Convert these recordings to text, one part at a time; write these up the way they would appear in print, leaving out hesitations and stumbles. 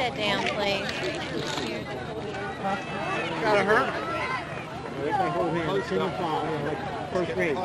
head down, please. Got to hurt. They can hold hands, single foul, like first grade.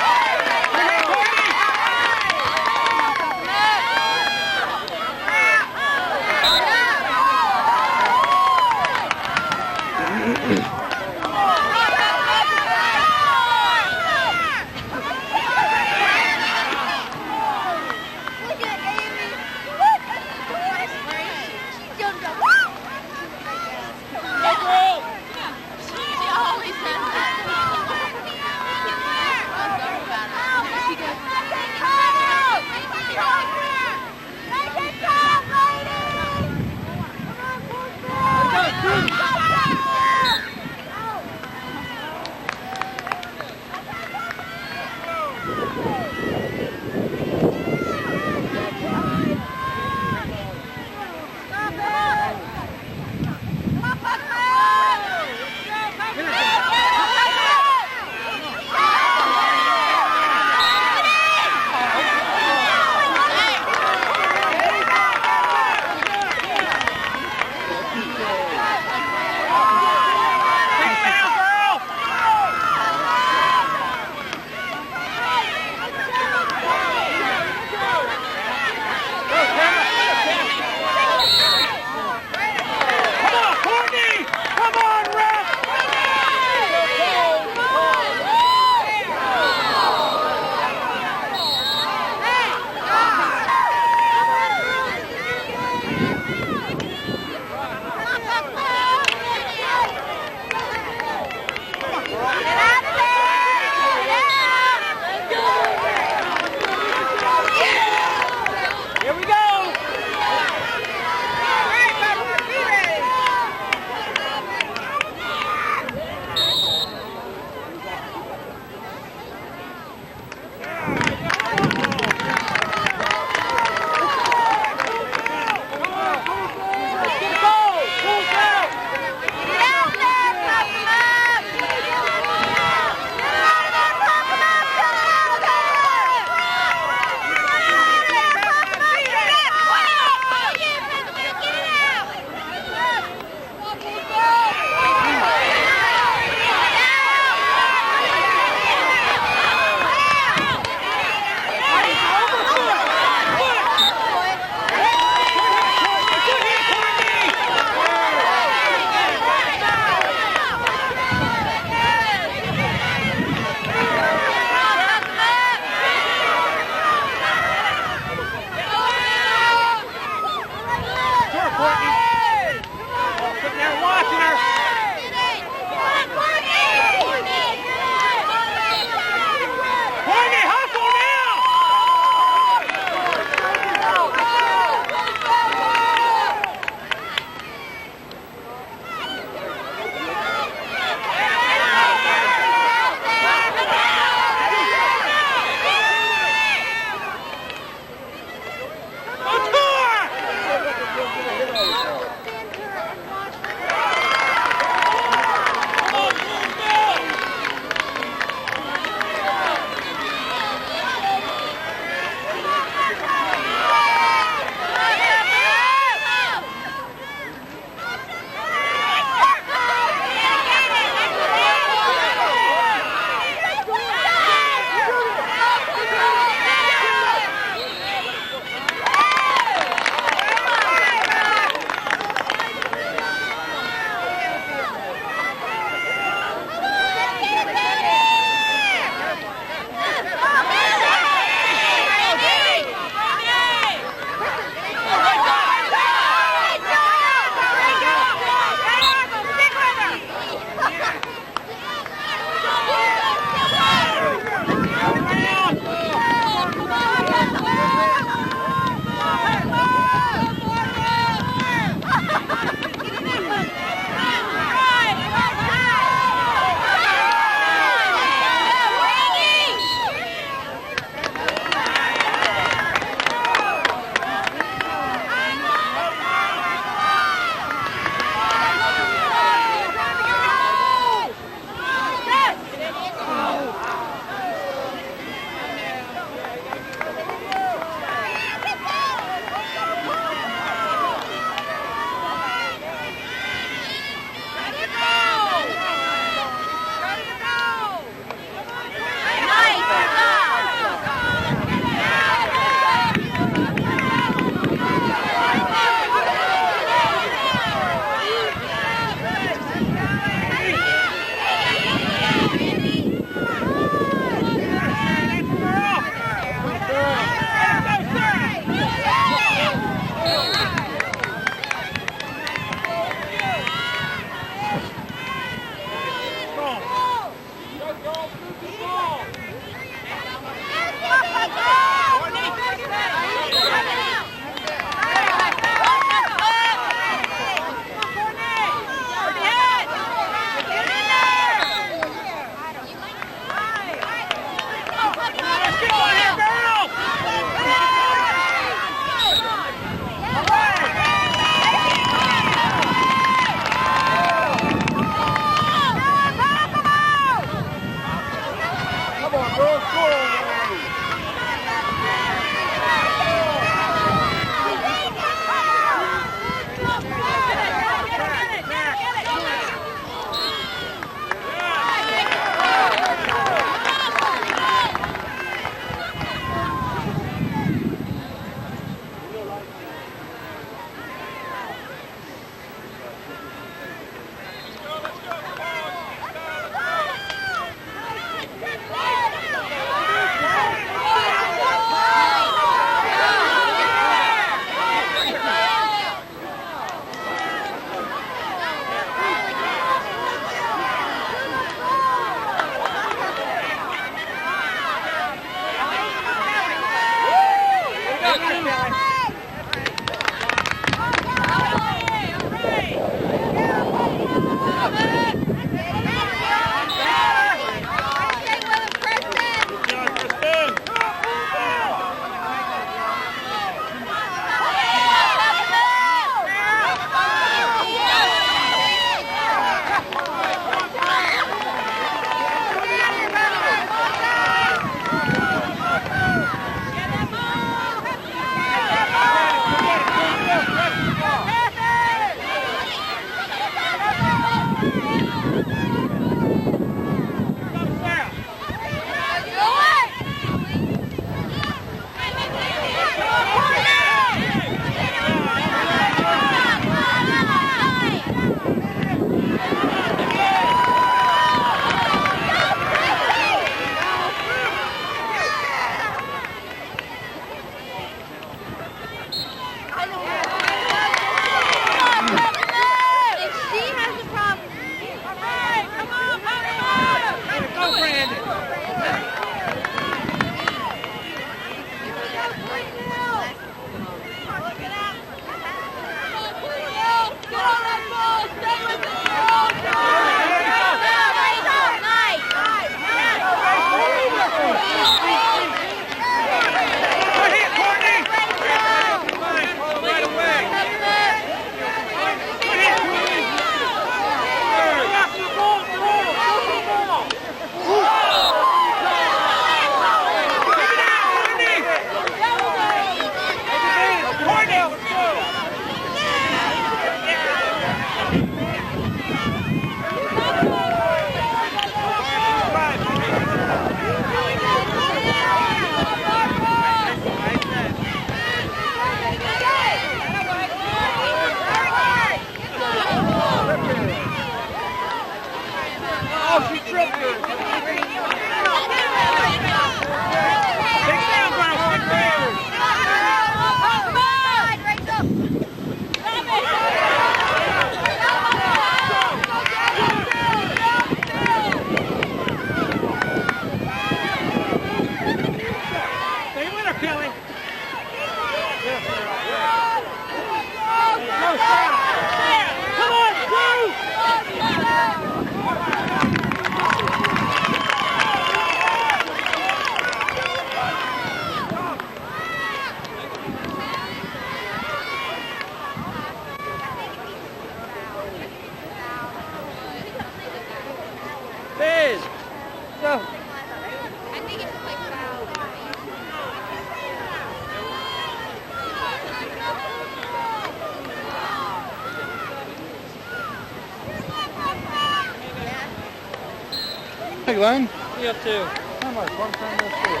Hey, Glenn. What are you up to? How much? One time this year.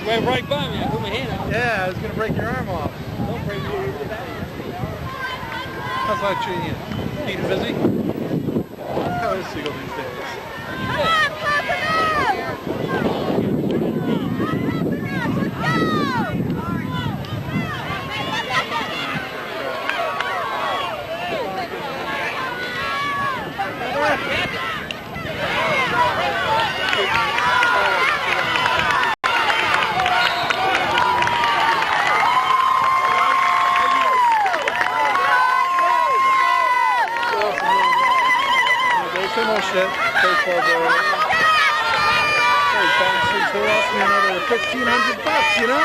Went right by me. I put my hand out. Yeah, I was going to break your arm off. Don't break me over the back. How's life treating you? Keeping busy? How is Siegel these days? Shit, baseball boy. Hey, bouncing to us me another $1,500, you know?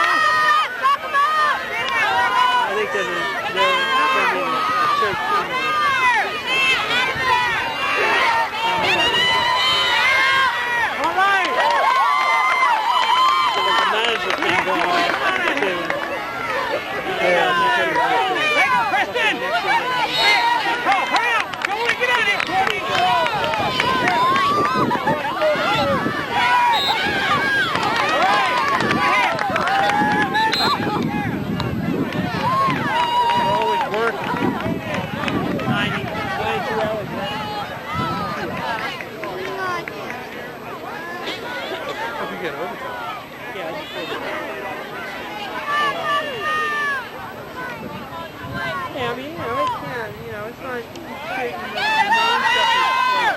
I think they're sending a church team. All right. The manager thing going on. Hey, go, Preston! Oh, hurry up! Go on, get out of here, Courtney! Yeah, I mean, you know, it can, you know, it's not taking the main stuff.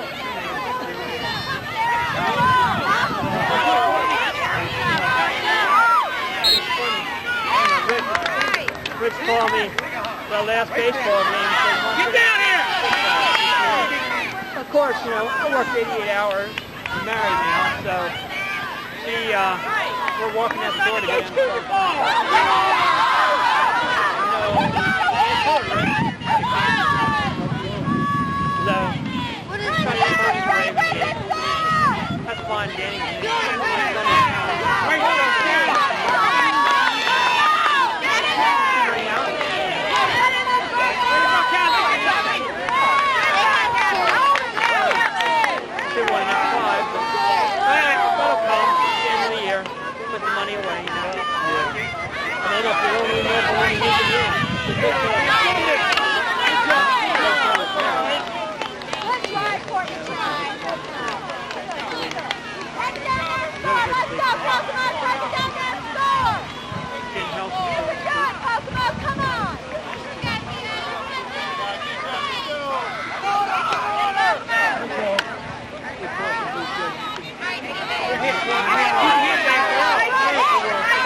Rich called me the last baseball game. Get down here! Of course, you know, I work 88 hours. I'm married now, so we're walking out the door to get in the car. That's fine, Danny. That'll come at the end of the year. Put the money away, you know. And then if you don't even know when you need to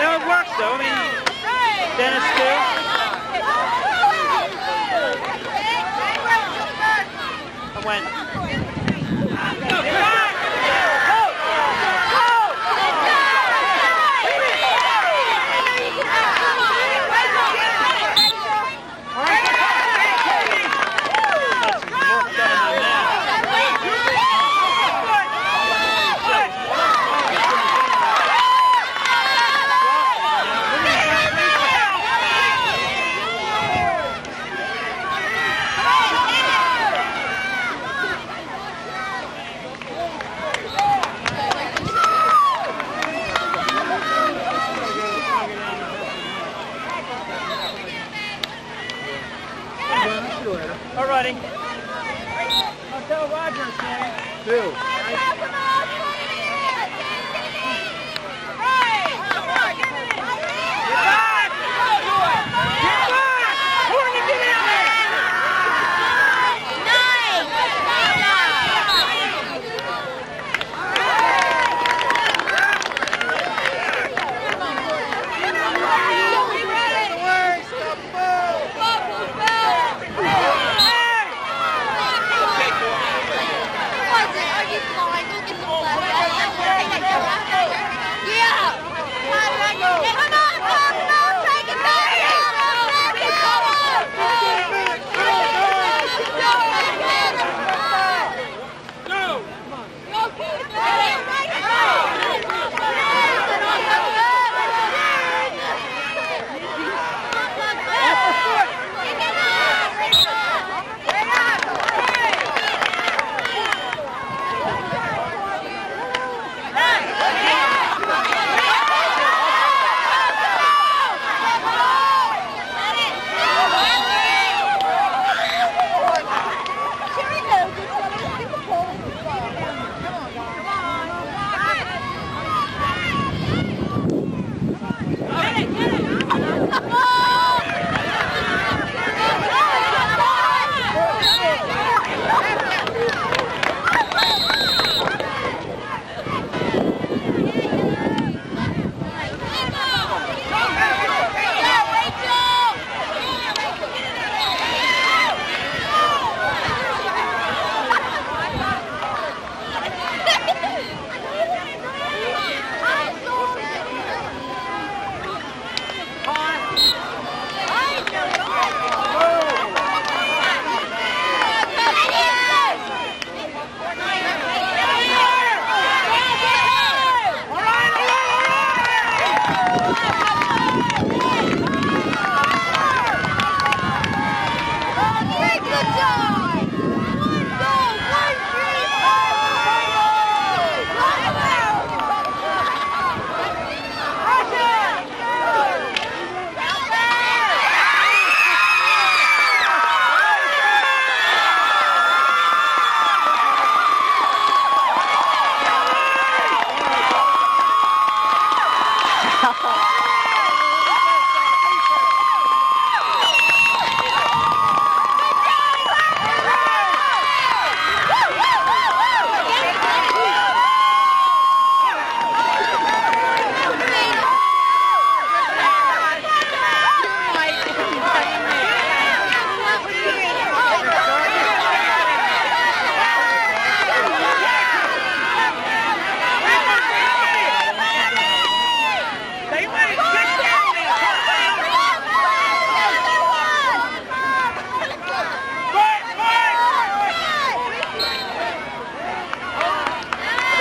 Now it works though, I mean, Dennis too. I went.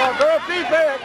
on, girl, keep it.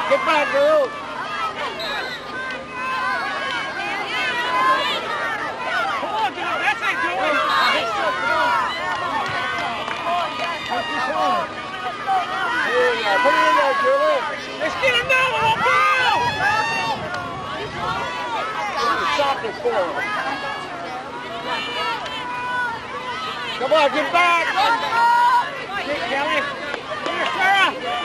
Get back, girls! Come on, girl. That's it, Joey. Yeah, put it in there, Julie. Let's get him down, little girl. Soccer for him. Come on, get back! Get Kelly. Here, Sarah.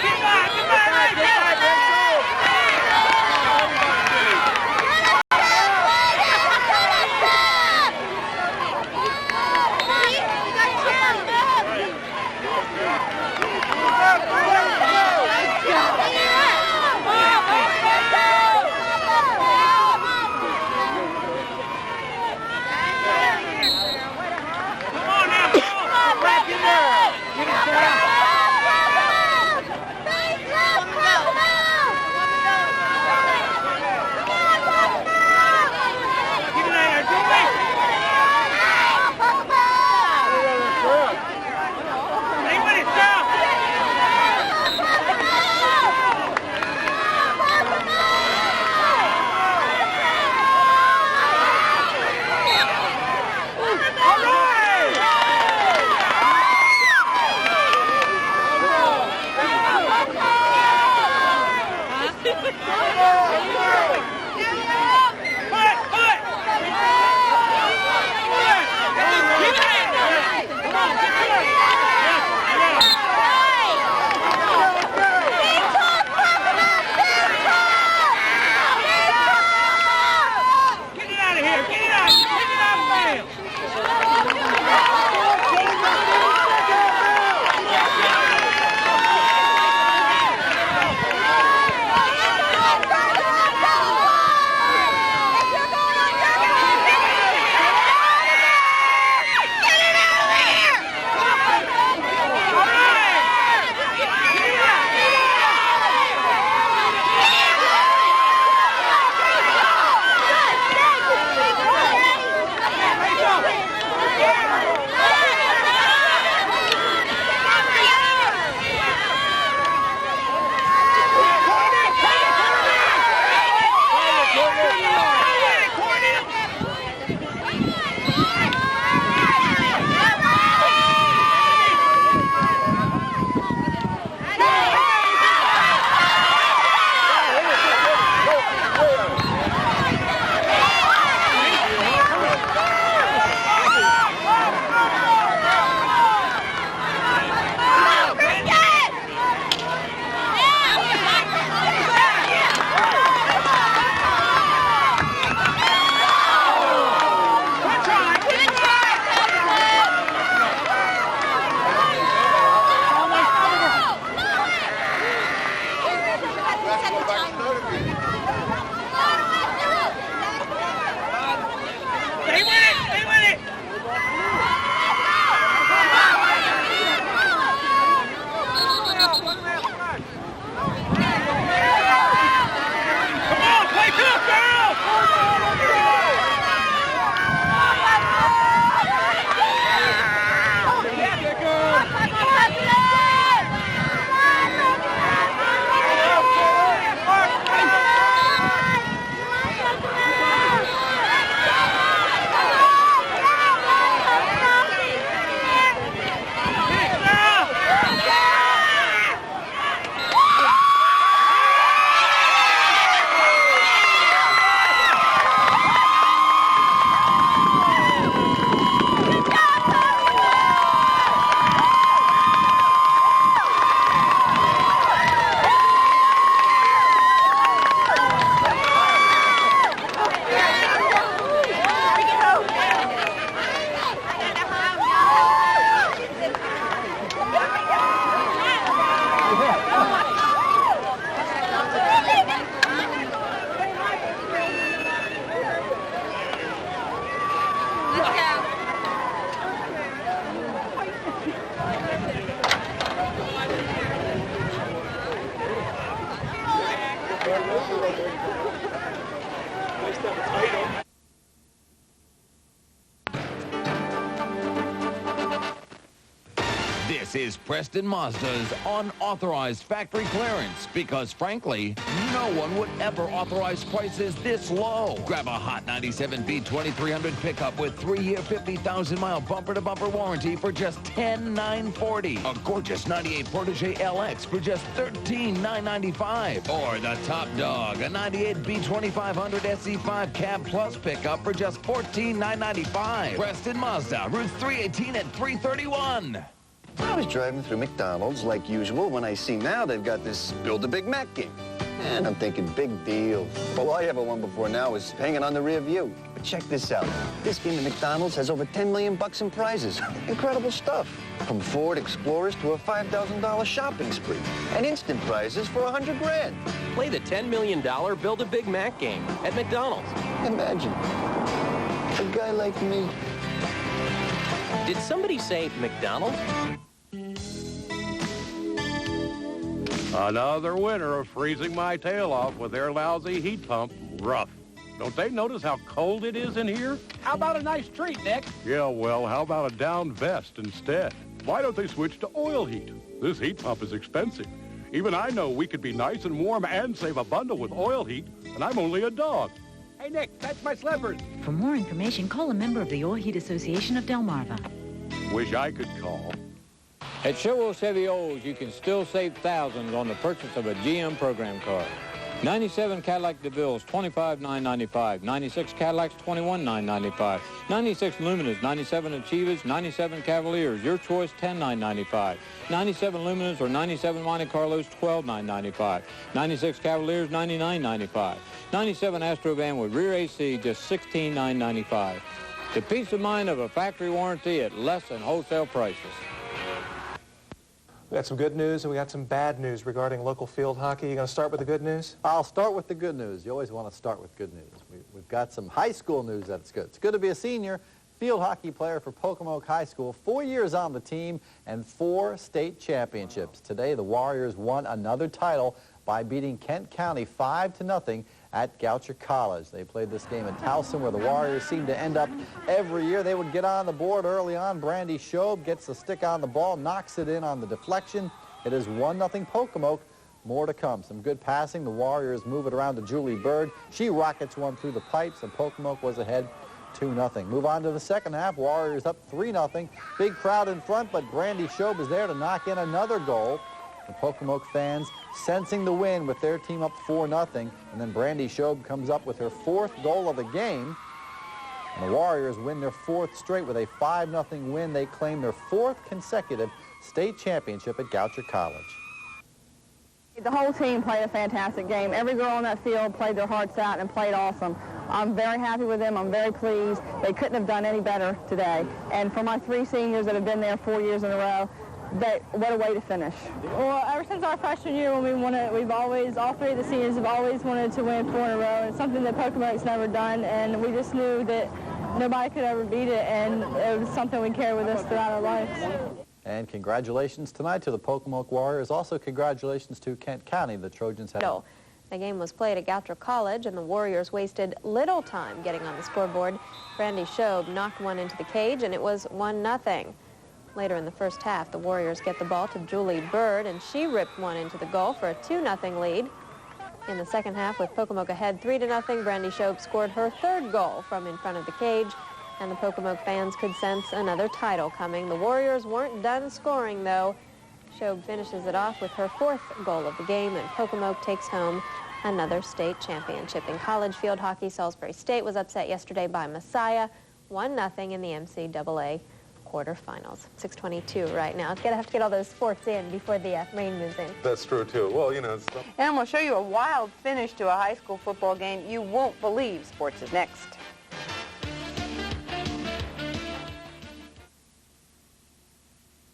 Get back! set the timer. Stay with it! Stay with it! Come on, play tough, girl! This is Preston Mazda's unauthorized factory clearance because, frankly, no one would ever authorize prices this low. Grab a hot 97 B2300 pickup with 3-year, 50,000-mile bumper-to-bumper warranty for just $10,940. A gorgeous 98 Protégé LX for just $13,995. Or the top dog, a 98 B2500 SE5 Cab Plus pickup for just $14,995. Preston Mazda, Route 318 at 331. I was driving through McDonald's like usual when I see now they've got this Build a Big Mac game. And I'm thinking, big deal. All I ever won before now is hanging on the rear view. But check this out. This game at McDonald's has over $10 million in prizes. Incredible stuff. From Ford Explorers to a $5,000 shopping spree. And instant prizes for $100 grand. Play the $10 million Build a Big Mac game at McDonald's. Imagine a guy like me. Did somebody say McDonald's? Another winner of freezing my tail off with their lousy heat pump. Rough. Don't they notice how cold it is in here? How about a nice treat, Nick? Yeah, well, how about a down vest instead? Why don't they switch to oil heat? This heat pump is expensive. Even I know we could be nice and warm and save a bundle with oil heat, and I'm only a dog. Hey, Nick, that's my slippers. For more information, call a member of the Oil Heat Association of Delmarva. Wish I could call. At Show Chevy Olds, you can still save thousands on the purchase of a GM program car. 97 Cadillac DeVille's $25,995. 96 Cadillacs $21,995. 96 Luminas, 97 Achievas, 97 Cavaliers, your choice $10,995. 97 Luminas or 97 Monte Carlos $12,995. 96 Cavaliers $99,995. 97 Astrovan with rear AC just $16,995. The peace of mind of a factory warranty at less than wholesale prices. We got some good news and we got some bad news regarding local field hockey. You going to start with the good news? I'll start with the good news. You always want to start with good news. We've got some high school news that's good. It's good to be a senior field hockey player for Pocomoke High School. 4 years on the team and 4 state championships. Today, the Warriors won another title by beating Kent County 5-0 at Goucher College. They played this game at Towson, where the Warriors seem to end up every year. They would get on the board early on. Brandy Shobe gets the stick on the ball, knocks it in on the deflection. It is 1-0 Pocomoke. More to come. Some good passing. The Warriors move it around to Julie Bird. She rockets one through the pipes, and Pocomoke was ahead 2-0. Move on to the second half. Warriors up 3-0. Big crowd in front, but Brandy Shobe is there to knock in another goal. The Pocomoke fans sensing the win with their team up 4-0. And then Brandy Shobe comes up with her 4th goal of the game. And the Warriors win their 4th straight with a 5-0 win. They claim their 4th consecutive state championship at Goucher College. The whole team played a fantastic game. Every girl on that field played their hearts out and played awesome. I'm very happy with them. I'm very pleased. They couldn't have done any better today. And for my 3 seniors that have been there 4 years in a row, what a way to finish. Well, ever since our freshman year when we won it, all three of the seniors have always wanted to win 4 in a row. It's something that Pocomoke's never done, and we just knew that nobody could ever beat it, and it was something we carried with us throughout our lives. And congratulations tonight to the Pocomoke Warriors. Also congratulations to Kent County. The Trojans had... No. The game was played at Goucher College, and the Warriors wasted little time getting on the scoreboard. Brandy Shobe knocked one into the cage, and it was 1-0. Later in the first half, the Warriors get the ball to Julie Bird, and she ripped one into the goal for a 2-0 lead. In the second half, with Pocomoke ahead 3-0, Brandy Shobe scored her 3rd goal from in front of the cage, and the Pocomoke fans could sense another title coming. The Warriors weren't done scoring, though. Shobe finishes it off with her 4th goal of the game, and Pocomoke takes home another state championship. In college field hockey, Salisbury State was upset yesterday by Messiah, 1-0 in the NCAA quarterfinals. 6:22 right now. It's gonna have to get all those sports in before the rain moves in. That's true too. Well, you know. And we'll show you a wild finish to a high school football game you won't believe. Sports is next.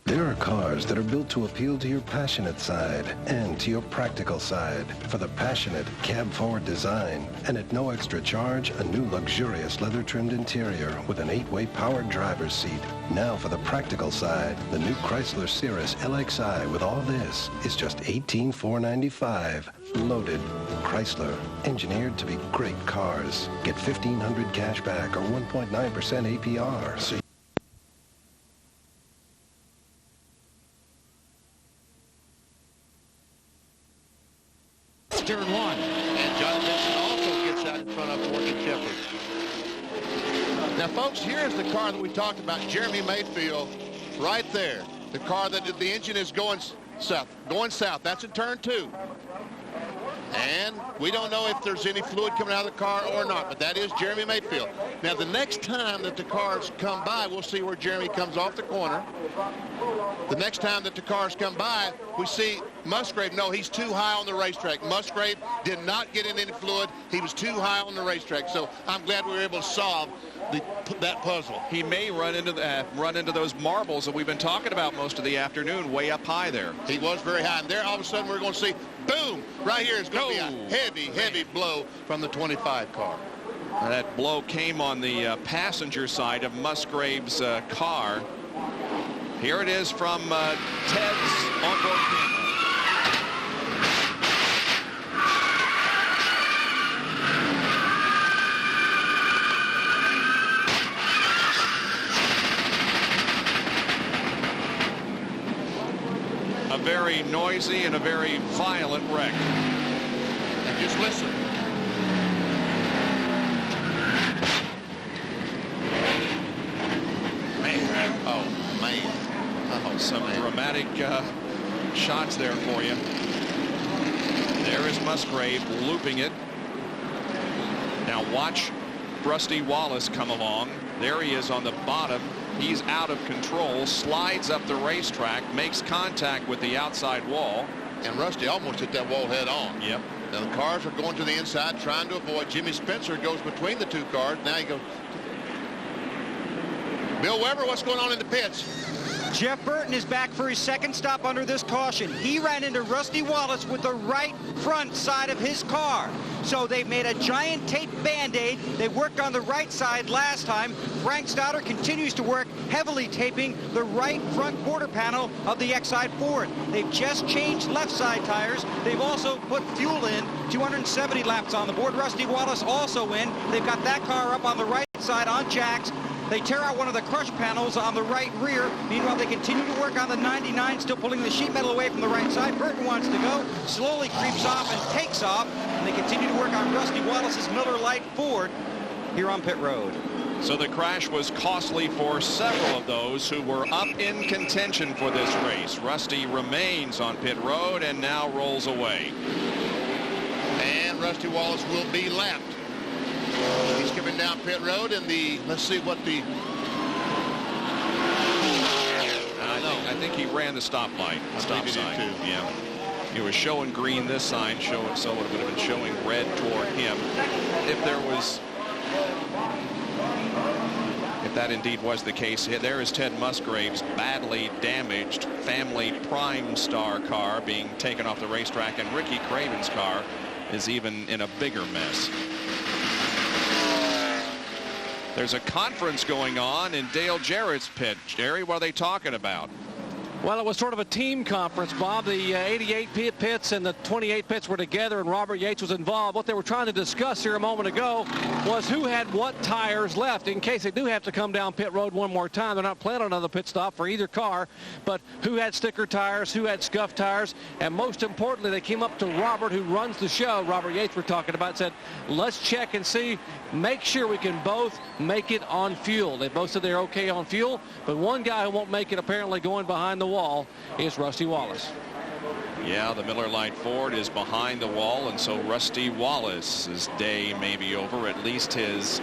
There are cars that are built to appeal to your passionate side and to your practical side. For the passionate, cab-forward design, and at no extra charge, a new luxurious leather-trimmed interior with an 8-way powered driver's seat. Now for the practical side, the new Chrysler Cirrus LXI with all this is just $18,495. Loaded. Chrysler, engineered to be great cars. Get $1,500 cash back or 1.9% APR. So Turn 1. And John Benson also gets out in front of Morgan Shepard. Now, folks, here's the car that we talked about, Jeremy Mayfield, right there. The car that the engine is going south. That's in turn 2. And we don't know if there's any fluid coming out of the car or not, but that is Jeremy Mayfield. Now, the next time that the cars come by, we'll see where Jeremy comes off the corner. The next time that the cars come by, we see Musgrave. No, he's too high on the racetrack. Musgrave did not get in any fluid. He was too high on the racetrack. So I'm glad we were able to solve that puzzle. He may run into those marbles that we've been talking about most of the afternoon, way up high there. He was very high, and there all of a sudden we're going to see, boom, right here is going to be a heavy blow from the 25 car. That blow came on the passenger side of Musgrave's car. Here it is from Ted's onboard camera. A very noisy and a very violent wreck. And just listen. Man, oh man. Oh, some dramatic shots there for you. There is Musgrave looping it. Now watch Rusty Wallace come along. There he is on the bottom. He's out of control, slides up the racetrack, makes contact with the outside wall. And Rusty almost hit that wall head on. Yep. Now the cars are going to the inside, trying to avoid. Jimmy Spencer goes between the 2 cars. Now he goes. Bill Weber, what's going on in the pits? Jeff Burton is back for his 2nd stop under this caution. He ran into Rusty Wallace with the right front side of his car. So they've made a giant tape Band-Aid. They worked on the right side last time. Frank Stouter continues to work, heavily taping the right front quarter panel of the X-Side Ford. They've just changed left side tires. They've also put fuel in, 270 laps on the board. Rusty Wallace also in. They've got that car up on the right side on jacks. They tear out one of the crush panels on the right rear. Meanwhile, they continue to work on the 99, still pulling the sheet metal away from the right side. Burton wants to go, slowly creeps off and takes off. And they continue to work on Rusty Wallace's Miller Lite Ford here on pit road. So the crash was costly for several of those who were up in contention for this race. Rusty remains on pit road and now rolls away. And Rusty Wallace will be lapped. He's coming down pit road, and let's see what the. I think he ran the stoplight, stop sign. Yeah, he was showing green this sign, so it would have been showing red toward him. If that indeed was the case. There is Ted Musgrave's badly damaged family Prime Star car being taken off the racetrack, and Ricky Craven's car is even in a bigger mess. There's a conference going on in Dale Jarrett's pit. Jerry, what are they talking about? Well, it was sort of a team conference, Bob. The 88 pits and the 28 pits were together, and Robert Yates was involved. What they were trying to discuss here a moment ago was who had what tires left in case they do have to come down pit road one more time. They're not planning another pit stop for either car, but who had sticker tires, who had scuffed tires, and most importantly, they came up to Robert, who runs the show, Robert Yates we're talking about, said, let's check and see, make sure we can both make it on fuel. They both said they're okay on fuel, but one guy who won't make it apparently going behind the wall is Rusty Wallace. Yeah, the Miller Lite Ford is behind the wall, and so Rusty Wallace's day may be over. At least his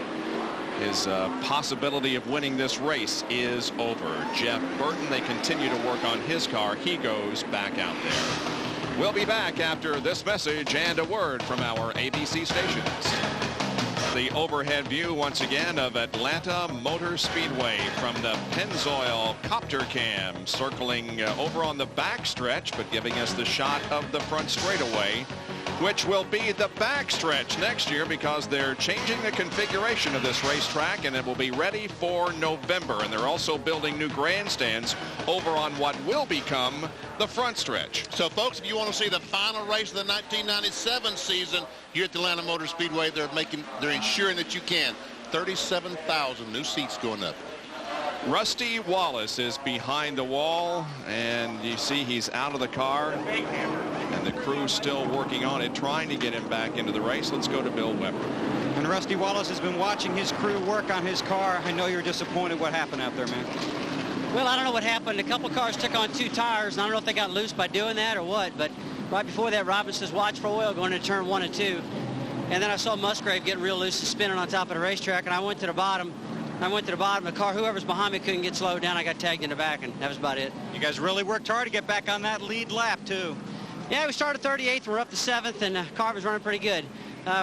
possibility of winning this race is over. Jeff Burton, they continue to work on his car. He goes back out there. We'll be back after this message and a word from our ABC stations. The overhead view once again of Atlanta Motor Speedway from the Pennzoil copter cam, circling over on the back stretch, but giving us the shot of the front straightaway, which will be the back stretch next year because they're changing the configuration of this racetrack, and it will be ready for November. And they're also building new grandstands over on what will become the front stretch. So, folks, if you want to see the final race of the 1997 season here at the Atlanta Motor Speedway, they're ensuring that you can. 37,000 new seats going up. Rusty Wallace is behind the wall, and you see he's out of the car, and the crew's still working on it, trying to get him back into the race. Let's go to Bill Weber. And Rusty Wallace has been watching his crew work on his car. I know you're disappointed. What happened out there, man? Well, I don't know what happened. A couple cars took on 2 tires, and I don't know if they got loose by doing that or what, but right before that, Robin says, watch for oil going into turn 1 and 2. And then I saw Musgrave getting real loose and spinning on top of the racetrack, and I went to the bottom. The car, whoever's behind me couldn't get slowed down. I got tagged in the back, and that was about it. You guys really worked hard to get back on that lead lap, too. Yeah, we started 38th. We're up to 7th, and the car was running pretty good.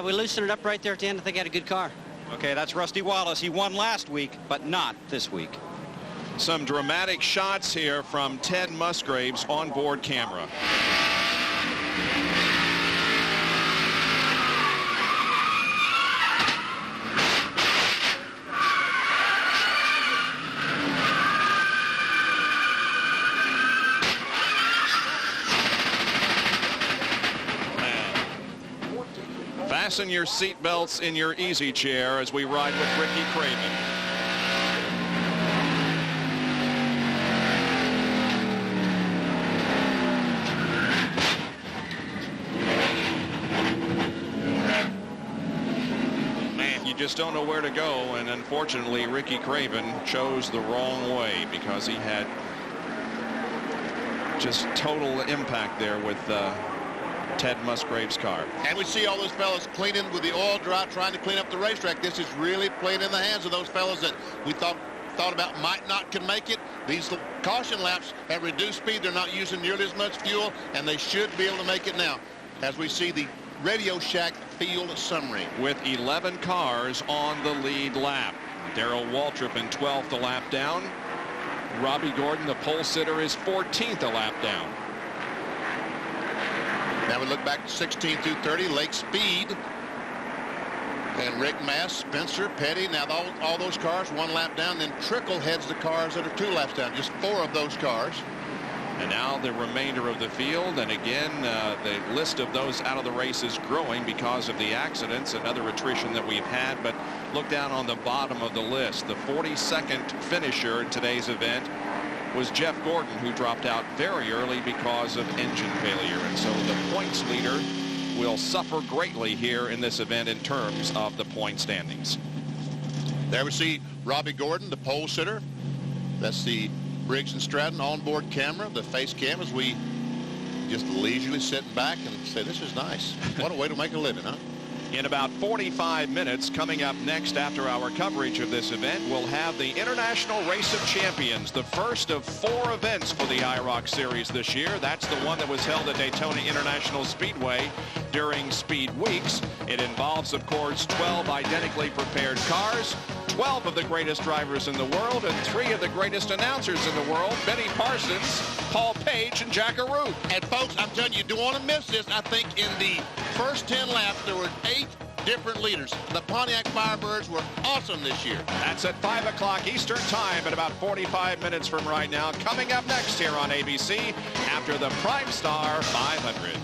We loosened it up right there at the end. I think I had a good car. Okay, that's Rusty Wallace. He won last week, but not this week. Some dramatic shots here from Ted Musgrave's onboard camera. Fasten your seat belts in your easy chair as we ride with Ricky Craven. Man, you just don't know where to go, and unfortunately Ricky Craven chose the wrong way because he had just total impact there with Ted Musgrave's car. And we see all those fellas cleaning with the oil drought, trying to clean up the racetrack. This is really playing in the hands of those fellas that we thought about might not can make it. These caution laps have reduced speed. They're not using nearly as much fuel, and they should be able to make it now. As we see the Radio Shack field summary. With 11 cars on the lead lap. Darrell Waltrip in 12th a lap down. Robbie Gordon, the pole sitter, is 14th a lap down. Now we look back to 16 through 30, Lake Speed. And Rick Mass, Spencer, Petty, now all those cars 1 lap down. Then Trickle heads the cars that are 2 laps down, just 4 of those cars. And now the remainder of the field, and again the list of those out of the race is growing because of the accidents and other attrition that we've had. But look down on the bottom of the list. The 42nd finisher in today's event was Jeff Gordon, who dropped out very early because of engine failure. And so the points leader will suffer greatly here in this event in terms of the point standings. There we see Robbie Gordon, the pole sitter. That's the Briggs & Stratton onboard camera, the face cam, as we just leisurely sit back and say, this is nice. What a way to make a living, huh? In about 45 minutes, coming up next after our coverage of this event, we'll have the International Race of Champions, the first of 4 events for the IROC Series this year. That's the one that was held at Daytona International Speedway during Speed Weeks. It involves, of course, 12 identically prepared cars, 12 of the greatest drivers in the world, and 3 of the greatest announcers in the world, Benny Parsons, Paul Page, and Jack Arute. And folks, I'm telling you, you don't want to miss this. I think in the first 10 laps, there were 8 different leaders. The Pontiac Firebirds were awesome this year. That's at 5 o'clock Eastern Time at about 45 minutes from right now. Coming up next here on ABC after the Prime Star 500.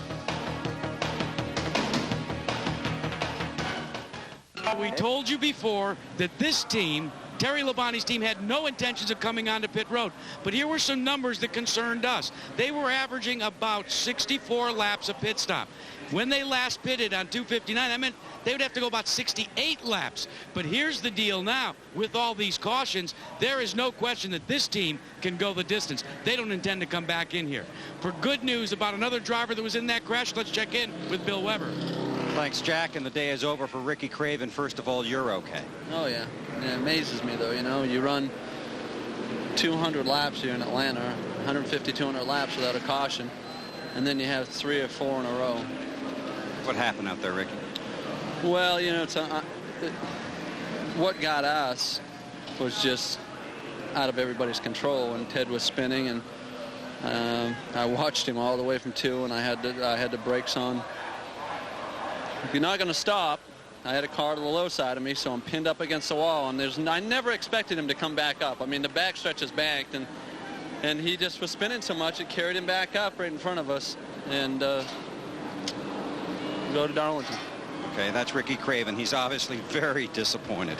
We told you before that this team, Terry Labonte's team, had no intentions of coming onto pit road. But here were some numbers that concerned us. They were averaging about 64 laps a pit stop. When they last pitted on 259, that meant they would have to go about 68 laps. But here's the deal now. With all these cautions, there is no question that this team can go the distance. They don't intend to come back in here. For good news about another driver that was in that crash, let's check in with Bill Weber. Thanks, Jack, and the day is over for Ricky Craven. First of all, you're okay. Oh, yeah. It amazes me, though. You know, you run 200 laps here in Atlanta, 150, 200 laps without a caution, and then you have 3 or 4 in a row. What happened out there, Ricky? Well, you know, what got us was just out of everybody's control, and Ted was spinning, and I watched him all the way from 2, and I had the brakes on. If you're not going to stop, I had a car to the low side of me, so I'm pinned up against the wall, and I never expected him to come back up. I mean, the backstretch is banked, and he just was spinning so much it carried him back up right in front of us, and go to Darlington. Okay, that's Ricky Craven. He's obviously very disappointed.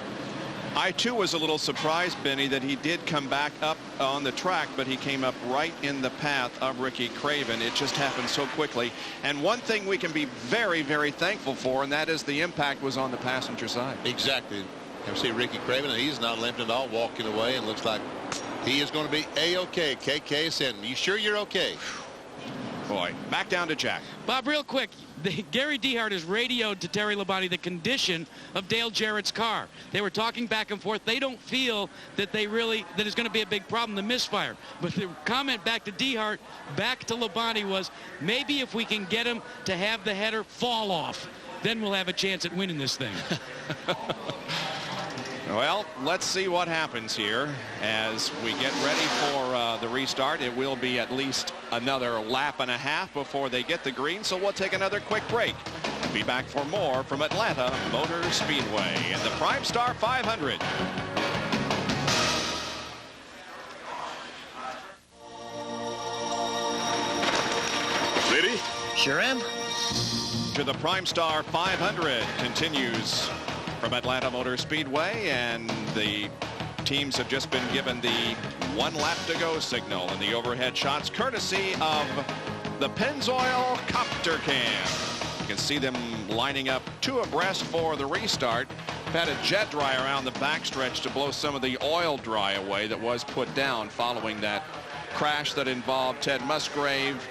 I, too, was a little surprised, Benny, that he did come back up on the track, but he came up right in the path of Ricky Craven. It just happened so quickly. And one thing we can be very, very thankful for, and that is the impact was on the passenger side. Exactly. You see Ricky Craven, and he's not limping at all, walking away, and looks like he is going to be A-OK. KK said, "You sure you're okay?" Boy, back down to Jack. Bob, real quick, Gary Dehart has radioed to Terry Labonte the condition of Dale Jarrett's car. They were talking back and forth. They don't feel that that is going to be a big problem, the misfire. But the comment back to Dehart, back to Labonte was, maybe if we can get him to have the header fall off, then we'll have a chance at winning this thing. Well, let's see what happens here as we get ready for the restart. It will be at least another lap and a half before they get the green, so we'll take another quick break. Be back for more from Atlanta Motor Speedway and the Prime Star 500. Ready? Sure am. To the Prime Star 500 continues from Atlanta Motor Speedway, and the teams have just been given the 1 lap to go signal, and the overhead shots courtesy of the Pennzoil Copter Cam. You can see them lining up 2 abreast for the restart. Had a jet dryer around the backstretch to blow some of the oil dry away that was put down following that crash that involved Ted Musgrave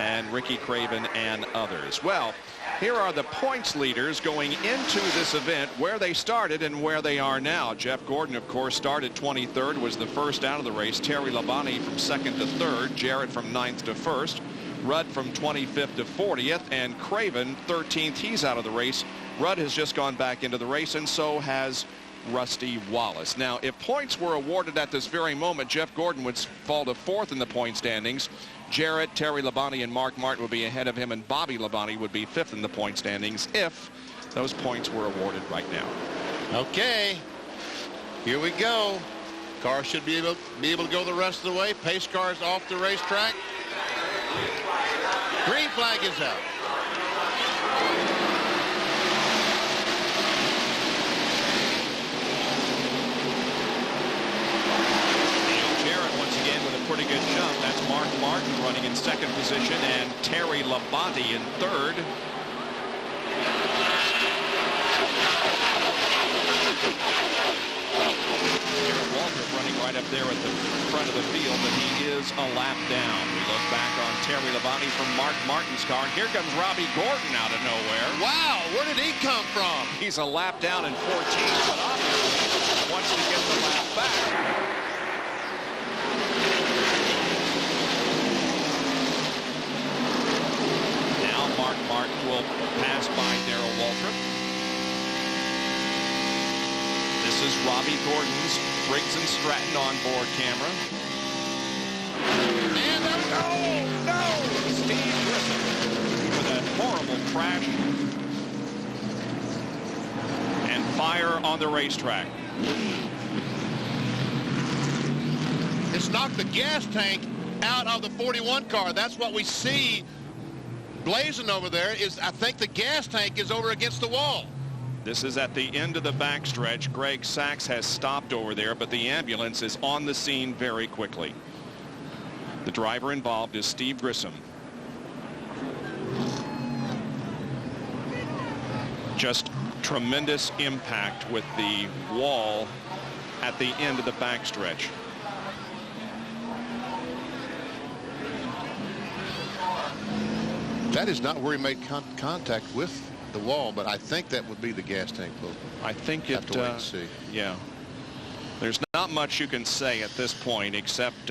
and Ricky Craven and others. Well, here are the points leaders going into this event, where they started and where they are now. Jeff Gordon, of course, started 23rd, was the first out of the race. Terry Labonte from 2nd to 3rd. Jarrett from 9th to 1st. Rudd from 25th to 40th. And Craven, 13th. He's out of the race. Rudd has just gone back into the race, and so has Rusty Wallace. Now, if points were awarded at this very moment, Jeff Gordon would fall to 4th in the point standings. Jarrett, Terry Labonte, and Mark Martin would be ahead of him, and Bobby Labonte would be 5th in the point standings if those points were awarded right now. Okay, here we go. Car should be able to go the rest of the way. Pace cars off the racetrack. Green flag is out. Pretty good jump. That's Mark Martin running in 2nd position and Terry Labonte in 3rd. Garrett Walter running right up there at the front of the field, but he is a lap down. We look back on Terry Labonte from Mark Martin's car. And here comes Robbie Gordon out of nowhere. Wow, where did he come from? He's a lap down in 14, but obviously wants to get the lap back. Now Mark Martin will pass by Darrell Waltrip. This is Robbie Gordon's Briggs and Stratton onboard camera. And there we go. No! Steve Grissom with a horrible crash and fire on the racetrack. It's knocked the gas tank out of the 41 car. That's what we see blazing over there. Is I think the gas tank is over against the wall. This is at the end of the backstretch. Greg Sachs has stopped over there, but the ambulance is on the scene very quickly. The driver involved is Steve Grissom. Just tremendous impact with the wall at the end of the backstretch. That is not where he made contact with the wall, but I think that would be the gas tank. I think it, have to wait and see. Yeah. There's not much you can say at this point except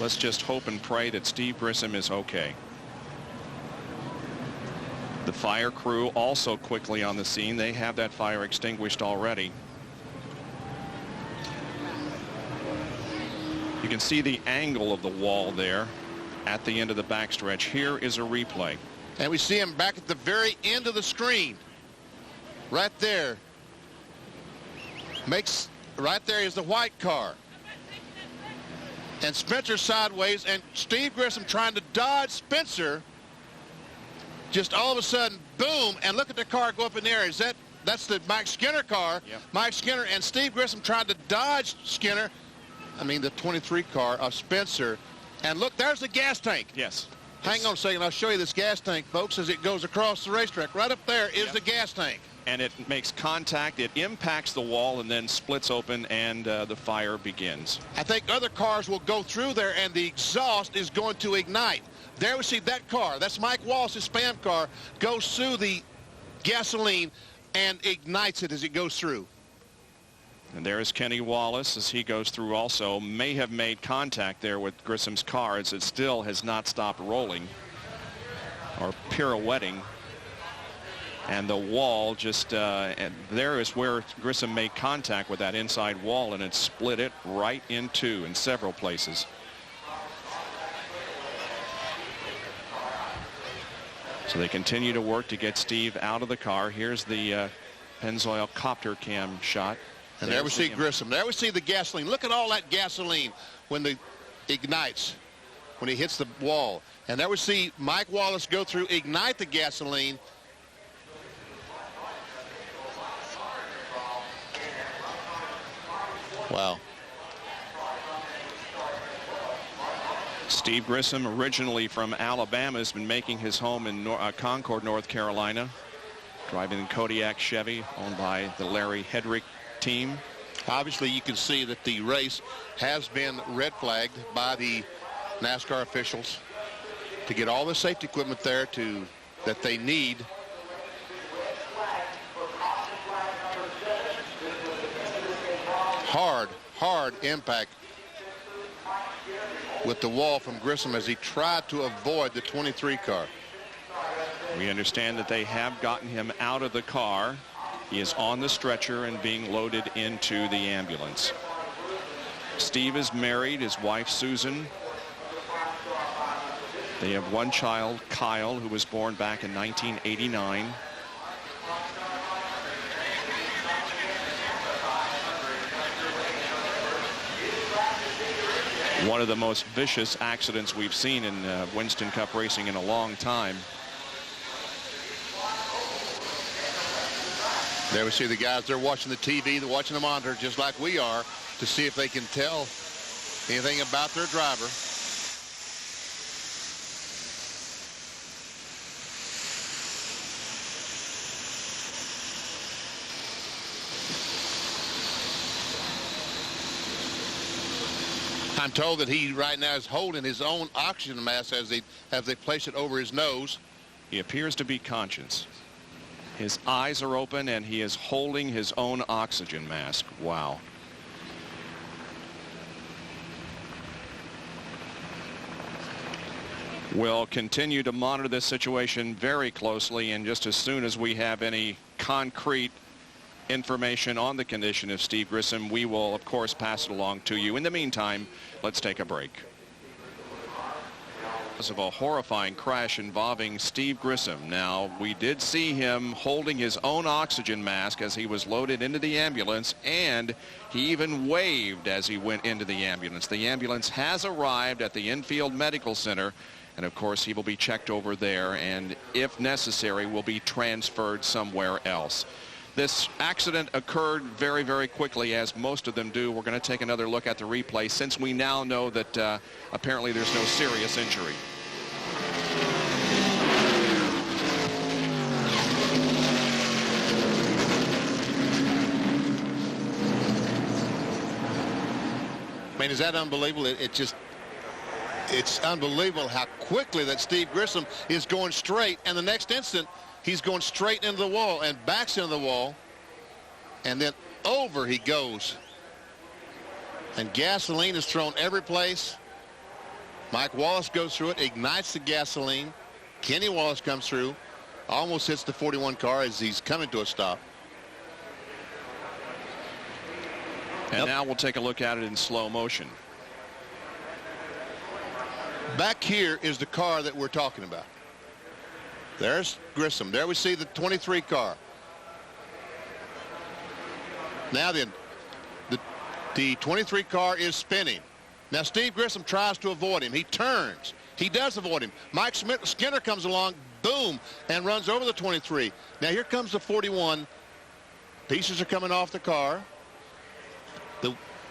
let's just hope and pray that Steve Grissom is okay. The fire crew also quickly on the scene. They have that fire extinguished already. You can see the angle of the wall there at the end of the backstretch. Here is a replay. And we see him back at the very end of the screen. Right there. Right there is the white car. And Spencer sideways, and Steve Grissom trying to dodge Spencer. Just all of a sudden, boom, and look at the car go up in the air. That's the Mike Skinner car. Yep. Mike Skinner and Steve Grissom trying to dodge Skinner. I mean, the 23 car of Spencer. And look, there's the gas tank. Yes. Hang on a second. I'll show you this gas tank, folks, as it goes across the racetrack. Right up there is the gas tank. And it makes contact. It impacts the wall and then splits open, and the fire begins. I think other cars will go through there, and the exhaust is going to ignite. There we see that car. That's Mike Wallace's Spam car. Goes through the gasoline and ignites it as it goes through. And there is Kenny Wallace as he goes through also. May have made contact there with Grissom's car as it still has not stopped rolling or pirouetting. And the wall just, and there is where Grissom made contact with that inside wall, and it split it right in two in several places. So they continue to work to get Steve out of the car. Here's the Pennzoil copter cam shot. And there we see Grissom. There we see the gasoline. Look at all that gasoline when it ignites, when he hits the wall. And there we see Mike Wallace go through, ignite the gasoline. Wow. Steve Grissom, originally from Alabama, has been making his home in Concord, North Carolina, driving in Kodiak Chevy, owned by the Larry Hedrick team. Obviously, you can see that the race has been red flagged by the NASCAR officials to get all the safety equipment there that they need. Hard impact with the wall from Grissom as he tried to avoid the 23 car. We understand that they have gotten him out of the car. He is on the stretcher and being loaded into the ambulance. Steve is married, his wife Susan. They have one child, Kyle, who was born back in 1989. One of the most vicious accidents we've seen in Winston Cup racing in a long time. There we see the guys, they're watching the TV, they're watching the monitor just like we are to see if they can tell anything about their driver. I'm told that he right now is holding his own oxygen mask as they place it over his nose. He appears to be conscious. His eyes are open, and he is holding his own oxygen mask. Wow. We'll continue to monitor this situation very closely, and just as soon as we have any concrete information on the condition of Steve Grissom, we will, of course, pass it along to you. In the meantime, let's take a break. Because of a horrifying crash involving Steve Grissom. Now, we did see him holding his own oxygen mask as he was loaded into the ambulance, and he even waved as he went into the ambulance. The ambulance has arrived at the Infield Medical Center, and of course he will be checked over there, and if necessary will be transferred somewhere else. This accident occurred very, very quickly, as most of them do. We're going to take another look at the replay, since we now know that apparently there's no serious injury. I mean, is that unbelievable? It's unbelievable how quickly that Steve Grissom is going straight, and the next instant he's going straight into the wall and backs into the wall, and then over he goes. And gasoline is thrown every place. Mike Wallace goes through it, ignites the gasoline. Kenny Wallace comes through, almost hits the 41 car as he's coming to a stop. And now we'll take a look at it in slow motion. Back here is the car that we're talking about. There's Grissom. There we see the 23 car. Now then, the 23 car is spinning. Now Steve Grissom tries to avoid him. He turns. He does avoid him. Mike Skinner comes along, boom, and runs over the 23. Now here comes the 41. Pieces are coming off the car.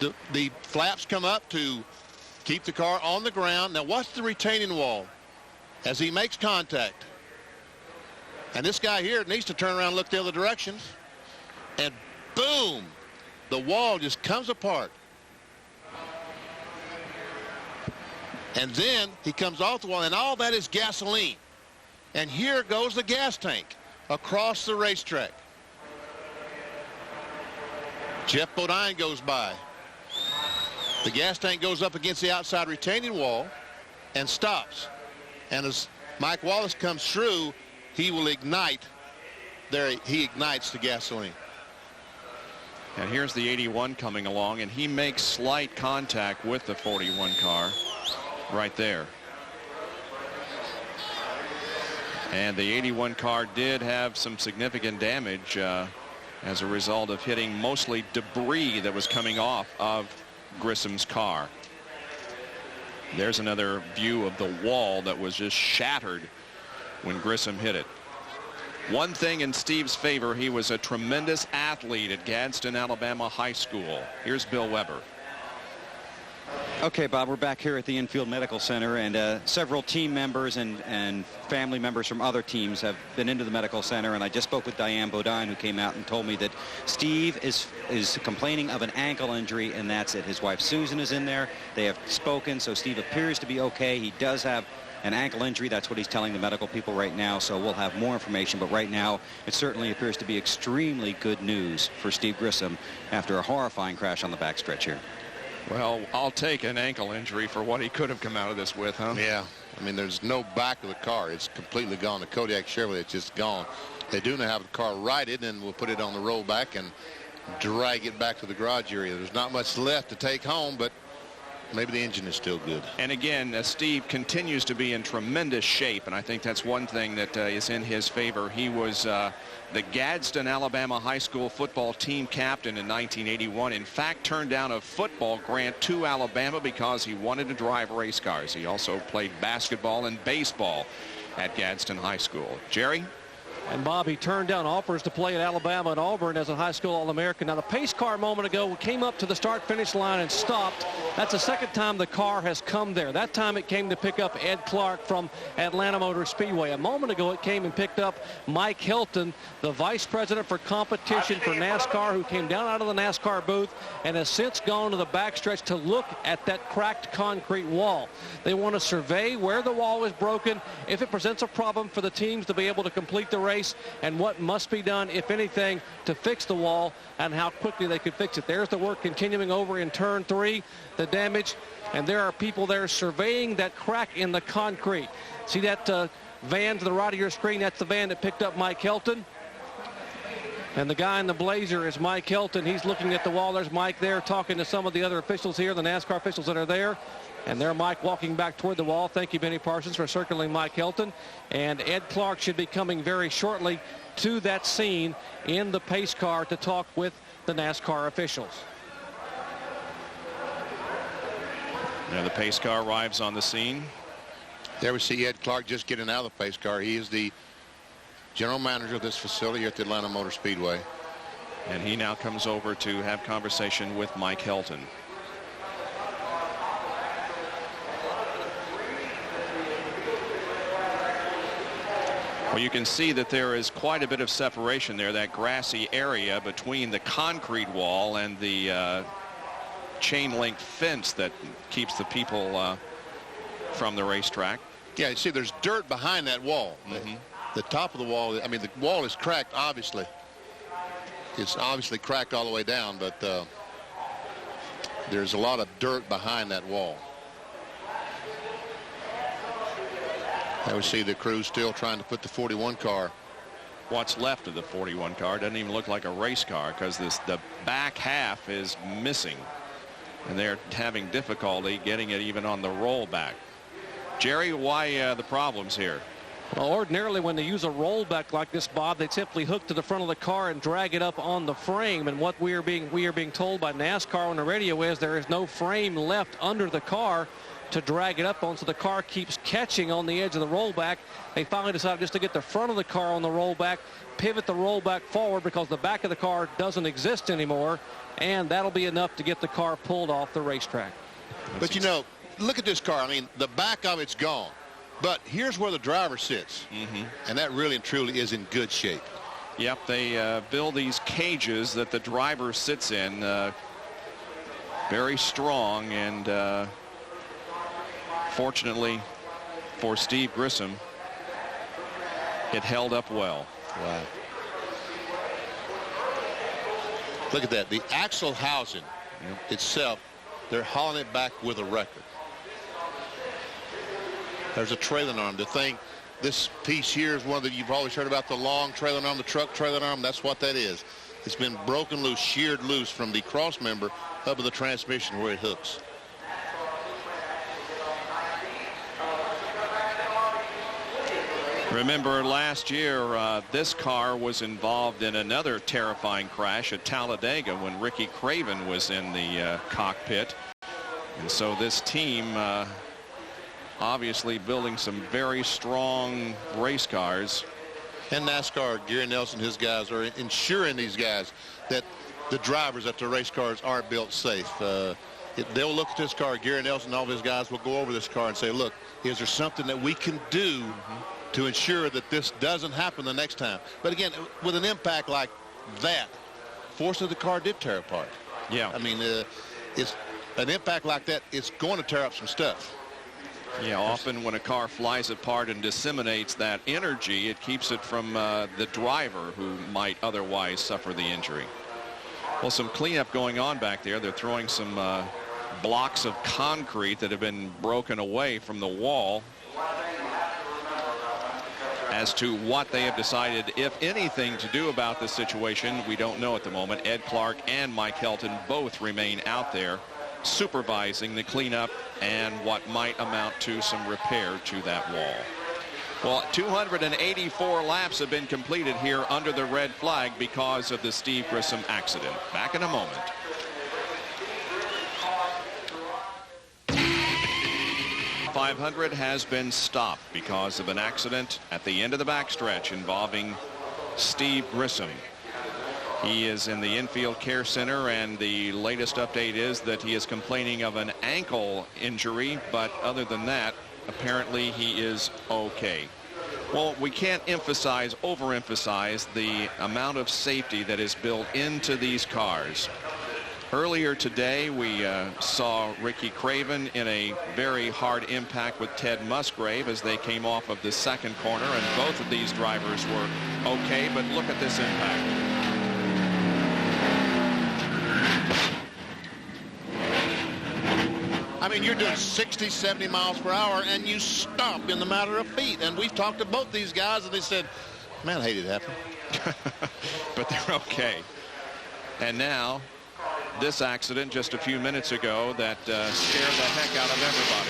The flaps come up to keep the car on the ground. Now watch the retaining wall as he makes contact. And this guy here needs to turn around and look the other direction. And boom, the wall just comes apart. And then he comes off the wall, and all that is gasoline. And here goes the gas tank across the racetrack. Jeff Bodine goes by. The gas tank goes up against the outside retaining wall and stops. And as Mike Wallace comes through, he will ignite. There he ignites the gasoline. And here's the 81 coming along, and he makes slight contact with the 41 car right there. And the 81 car did have some significant damage as a result of hitting mostly debris that was coming off of Grissom's car. There's another view of the wall that was just shattered when Grissom hit it. One thing in Steve's favor, he was a tremendous athlete at Gadsden, Alabama High School. Here's Bill Weber. Okay, Bob, we're back here at the Infield Medical Center, and several team members and family members from other teams have been into the medical center, and I just spoke with Diane Bodine, who came out and told me that Steve is complaining of an ankle injury, and that's it. His wife Susan is in there. They have spoken, so Steve appears to be okay. He does have an ankle injury. That's what he's telling the medical people right now, so we'll have more information, but right now it certainly appears to be extremely good news for Steve Grissom after a horrifying crash on the backstretch here. Well, I'll take an ankle injury for what he could have come out of this with, huh? Yeah. I mean, there's no back of the car. It's completely gone. The Kodiak Chevrolet, it's just gone. They do now have the car righted, and we'll put it on the rollback and drag it back to the garage area. There's not much left to take home, but maybe the engine is still good. And again, Steve continues to be in tremendous shape, and I think that's one thing that is in his favor. He was the Gadsden, Alabama High School football team captain in 1981. In fact, turned down a football grant to Alabama because he wanted to drive race cars. He also played basketball and baseball at Gadsden High School. Jerry? And Bob, he turned down offers to play at Alabama and Auburn as a high school All-American. Now, the pace car a moment ago came up to the start-finish line and stopped. That's the second time the car has come there. That time it came to pick up Ed Clark from Atlanta Motor Speedway. A moment ago it came and picked up Mike Hilton, the vice president for competition for NASCAR, who came down out of the NASCAR booth and has since gone to the backstretch to look at that cracked concrete wall. They want to survey where the wall is broken, if it presents a problem for the teams to be able to complete the race. race and what must be done, if anything, to fix the wall and how quickly they could fix it. There's the work continuing over in turn 3, the damage, and there are people there surveying that crack in the concrete. See that van to the right of your screen? That's the van that picked up Mike Helton. And the guy in the blazer is Mike Helton. He's looking at the wall. There's Mike there talking to some of the other officials here, the NASCAR officials that are there. And there Mike walking back toward the wall. Thank you, Benny Parsons, for circling Mike Helton. And Ed Clark should be coming very shortly to that scene in the pace car to talk with the NASCAR officials. Now the pace car arrives on the scene. There we see Ed Clark just getting out of the pace car. He is the general manager of this facility here at the Atlanta Motor Speedway. And he now comes over to have conversation with Mike Helton. Well, you can see that there is quite a bit of separation there, that grassy area between the concrete wall and the chain link fence that keeps the people from the racetrack. Yeah, you see there's dirt behind that wall. Mm-hmm. The top of the wall, I mean, the wall is cracked, obviously. It's obviously cracked all the way down, but there's a lot of dirt behind that wall. Now we see the crew still trying to put the 41 car. What's left of the 41 car doesn't even look like a race car because the back half is missing. And they're having difficulty getting it even on the rollback. Jerry, why the problems here? Well, ordinarily when they use a rollback like this, Bob, they simply hook to the front of the car and drag it up on the frame. And what we are being told by NASCAR on the radio is there is no frame left under the car to drag it up on, so the car keeps catching on the edge of the rollback. They finally decided just to get the front of the car on the rollback, pivot the rollback forward because the back of the car doesn't exist anymore, and that'll be enough to get the car pulled off the racetrack. But you know, look at this car. I mean, the back of it's gone, but here's where the driver sits, and that really and truly is in good shape. Yep, they build these cages that the driver sits in, very strong, and fortunately for Steve Grissom, it held up well. Wow. Look at that. The axle housing itself, they're hauling it back with a record. There's a trailing arm. The thing, this piece here is one that you've always heard about, the long trailing arm, the truck trailing arm. That's what that is. It's been broken loose, sheared loose from the cross member up of the transmission where it hooks. Remember last year, this car was involved in another terrifying crash at Talladega when Ricky Craven was in the cockpit. And so this team obviously building some very strong race cars. And NASCAR, Gary Nelson, his guys are ensuring these guys that the drivers at the race cars are built safe. They'll look at this car. Gary Nelson and all of his guys will go over this car and say, look, is there something that we can do to ensure that this doesn't happen the next time? But again, with an impact like that, fortunately the car did tear apart. Yeah. I mean, it's an impact like that, it's going to tear up some stuff. Yeah, often when a car flies apart and disseminates that energy, it keeps it from the driver who might otherwise suffer the injury. Well, some cleanup going on back there. They're throwing some blocks of concrete that have been broken away from the wall. As to what they have decided, if anything, to do about this situation, we don't know at the moment. Ed Clark and Mike Helton both remain out there supervising the cleanup and what might amount to some repair to that wall. Well, 284 laps have been completed here under the red flag because of the Steve Grissom accident. Back in a moment. .500 has been stopped because of an accident at the end of the backstretch involving Steve Grissom. He is in the infield care center, and the latest update is that he is complaining of an ankle injury, but other than that, apparently he is okay. Well, we can't overemphasize the amount of safety that is built into these cars. Earlier today, we saw Ricky Craven in a very hard impact with Ted Musgrave as they came off of the second corner, and both of these drivers were okay, but look at this impact. I mean, you're doing 60, 70 miles per hour, and you stop in the matter of feet. And we've talked to both these guys, and they said, man, I hate it happen. But they're okay. And now, this accident just a few minutes ago that scared the heck out of everybody.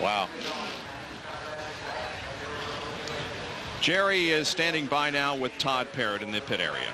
Wow. Jerry is standing by now with Todd Parrott in the pit area.